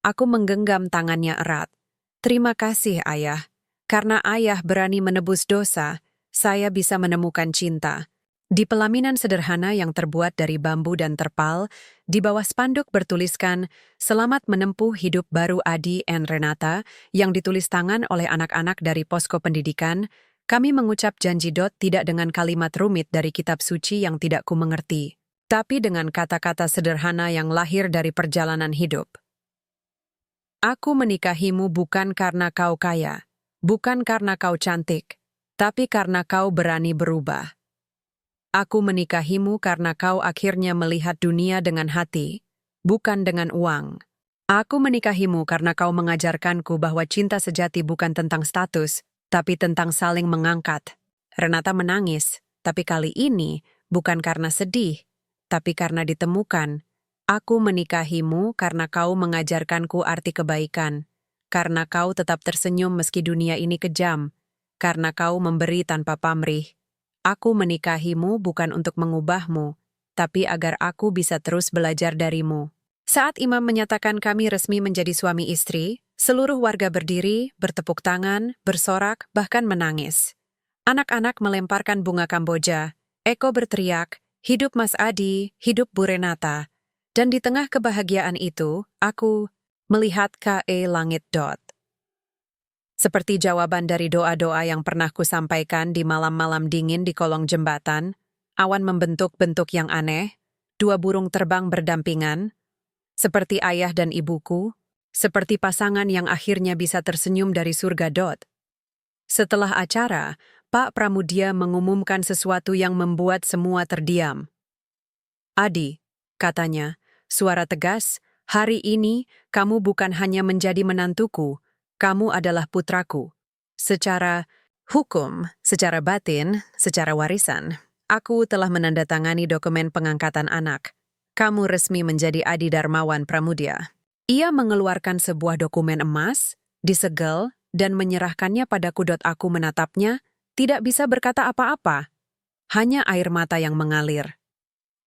Aku menggenggam tangannya erat. Terima kasih, Ayah. Karena Ayah berani menebus dosa, saya bisa menemukan cinta. Di pelaminan sederhana yang terbuat dari bambu dan terpal, di bawah spanduk bertuliskan, "Selamat menempuh hidup baru Adi and Renata," yang ditulis tangan oleh anak-anak dari posko pendidikan, kami mengucap janji. Tidak dengan kalimat rumit dari kitab suci yang tidak ku mengerti, tapi dengan kata-kata sederhana yang lahir dari perjalanan hidup. Aku menikahimu bukan karena kau kaya, bukan karena kau cantik, tapi karena kau berani berubah. Aku menikahimu karena kau akhirnya melihat dunia dengan hati, bukan dengan uang. Aku menikahimu karena kau mengajarkanku bahwa cinta sejati bukan tentang status, tapi tentang saling mengangkat. Renata menangis, tapi kali ini bukan karena sedih, tapi karena ditemukan. Aku menikahimu karena kau mengajarkanku arti kebaikan, karena kau tetap tersenyum meski dunia ini kejam, karena kau memberi tanpa pamrih. Aku menikahimu bukan untuk mengubahmu, tapi agar aku bisa terus belajar darimu. Saat imam menyatakan kami resmi menjadi suami istri, seluruh warga berdiri, bertepuk tangan, bersorak, bahkan menangis. Anak-anak melemparkan bunga Kamboja. Eko berteriak, "Hidup Mas Adi, hidup Bu Renata." Dan di tengah kebahagiaan itu, aku melihat ke langit. Seperti jawaban dari doa-doa yang pernah kusampaikan di malam-malam dingin di kolong jembatan, awan membentuk bentuk yang aneh, 2 burung terbang berdampingan, seperti ayah dan ibuku, seperti pasangan yang akhirnya bisa tersenyum dari surga. Setelah acara, Pak Pramudia mengumumkan sesuatu yang membuat semua terdiam. "Adi," katanya, suara tegas, "hari ini kamu bukan hanya menjadi menantuku, kamu adalah putraku. Secara hukum, secara batin, secara warisan, aku telah menandatangani dokumen pengangkatan anak. Kamu resmi menjadi Adi Darmawan Pramudia." Ia mengeluarkan sebuah dokumen emas, disegel, dan menyerahkannya padaku. Aku menatapnya, tidak bisa berkata apa-apa. Hanya air mata yang mengalir.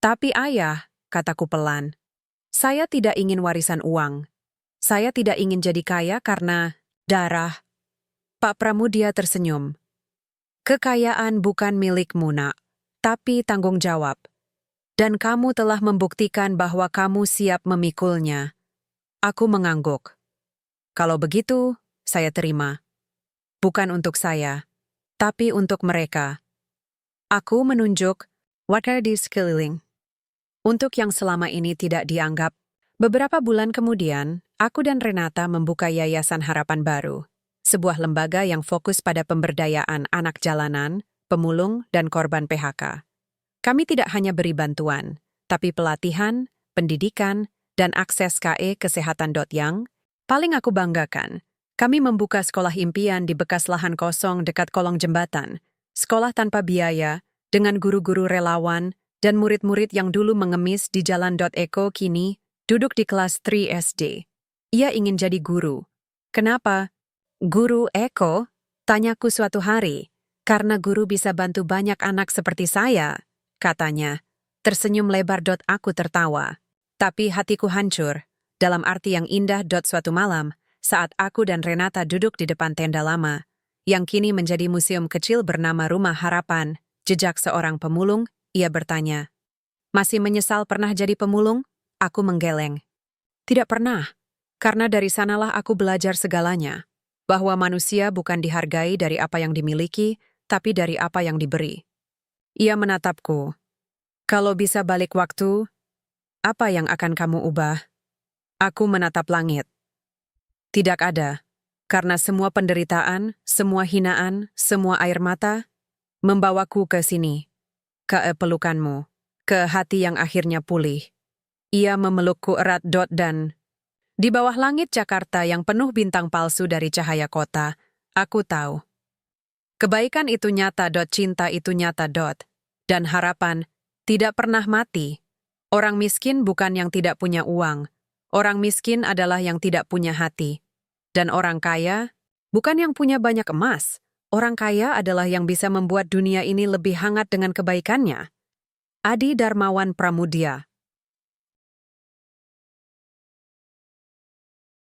Tapi ayah, kataku pelan, saya tidak ingin warisan uang. Saya tidak ingin jadi kaya karena darah. Pak Pramudia tersenyum. Kekayaan bukan milikmu, nak, tapi tanggung jawab. Dan kamu telah membuktikan bahwa kamu siap memikulnya. Aku mengangguk. Kalau begitu, saya terima. Bukan untuk saya, tapi untuk mereka. Aku menunjuk Wakar di sekeliling. Untuk yang selama ini tidak dianggap, beberapa bulan kemudian, aku dan Renata membuka Yayasan Harapan Baru, sebuah lembaga yang fokus pada pemberdayaan anak jalanan, pemulung, dan korban PHK. Kami tidak hanya beri bantuan, tapi pelatihan, pendidikan, dan akses KE kesehatan. Yang paling aku banggakan, kami membuka sekolah impian di bekas lahan kosong dekat kolong jembatan, sekolah tanpa biaya, dengan guru-guru relawan, dan murid-murid yang dulu mengemis di jalan. Eko kini duduk di kelas 3 SD. Ia ingin jadi guru. Kenapa? Guru Eko? Tanyaku suatu hari. Karena guru bisa bantu banyak anak seperti saya, katanya. Tersenyum lebar. Aku tertawa. Tapi hatiku hancur, dalam arti yang indah. Suatu malam, saat aku dan Renata duduk di depan tenda lama, yang kini menjadi museum kecil bernama Rumah Harapan, jejak seorang pemulung, ia bertanya, "Masih menyesal pernah jadi pemulung?" Aku menggeleng. Tidak pernah, karena dari sanalah aku belajar segalanya, bahwa manusia bukan dihargai dari apa yang dimiliki, tapi dari apa yang diberi. Ia menatapku. Kalau bisa balik waktu, apa yang akan kamu ubah? Aku menatap langit. Tidak ada, karena semua penderitaan, semua hinaan, semua air mata, membawaku ke sini. Ke pelukanmu, ke hati yang akhirnya pulih. Ia memelukku erat. Dan di bawah langit Jakarta yang penuh bintang palsu dari cahaya kota, aku tahu. Kebaikan itu nyata. Cinta itu nyata. Dan harapan tidak pernah mati. Orang miskin bukan yang tidak punya uang. Orang miskin adalah yang tidak punya hati. Dan orang kaya bukan yang punya banyak emas. Orang kaya adalah yang bisa membuat dunia ini lebih hangat dengan kebaikannya. Adi Darmawan Pramudia.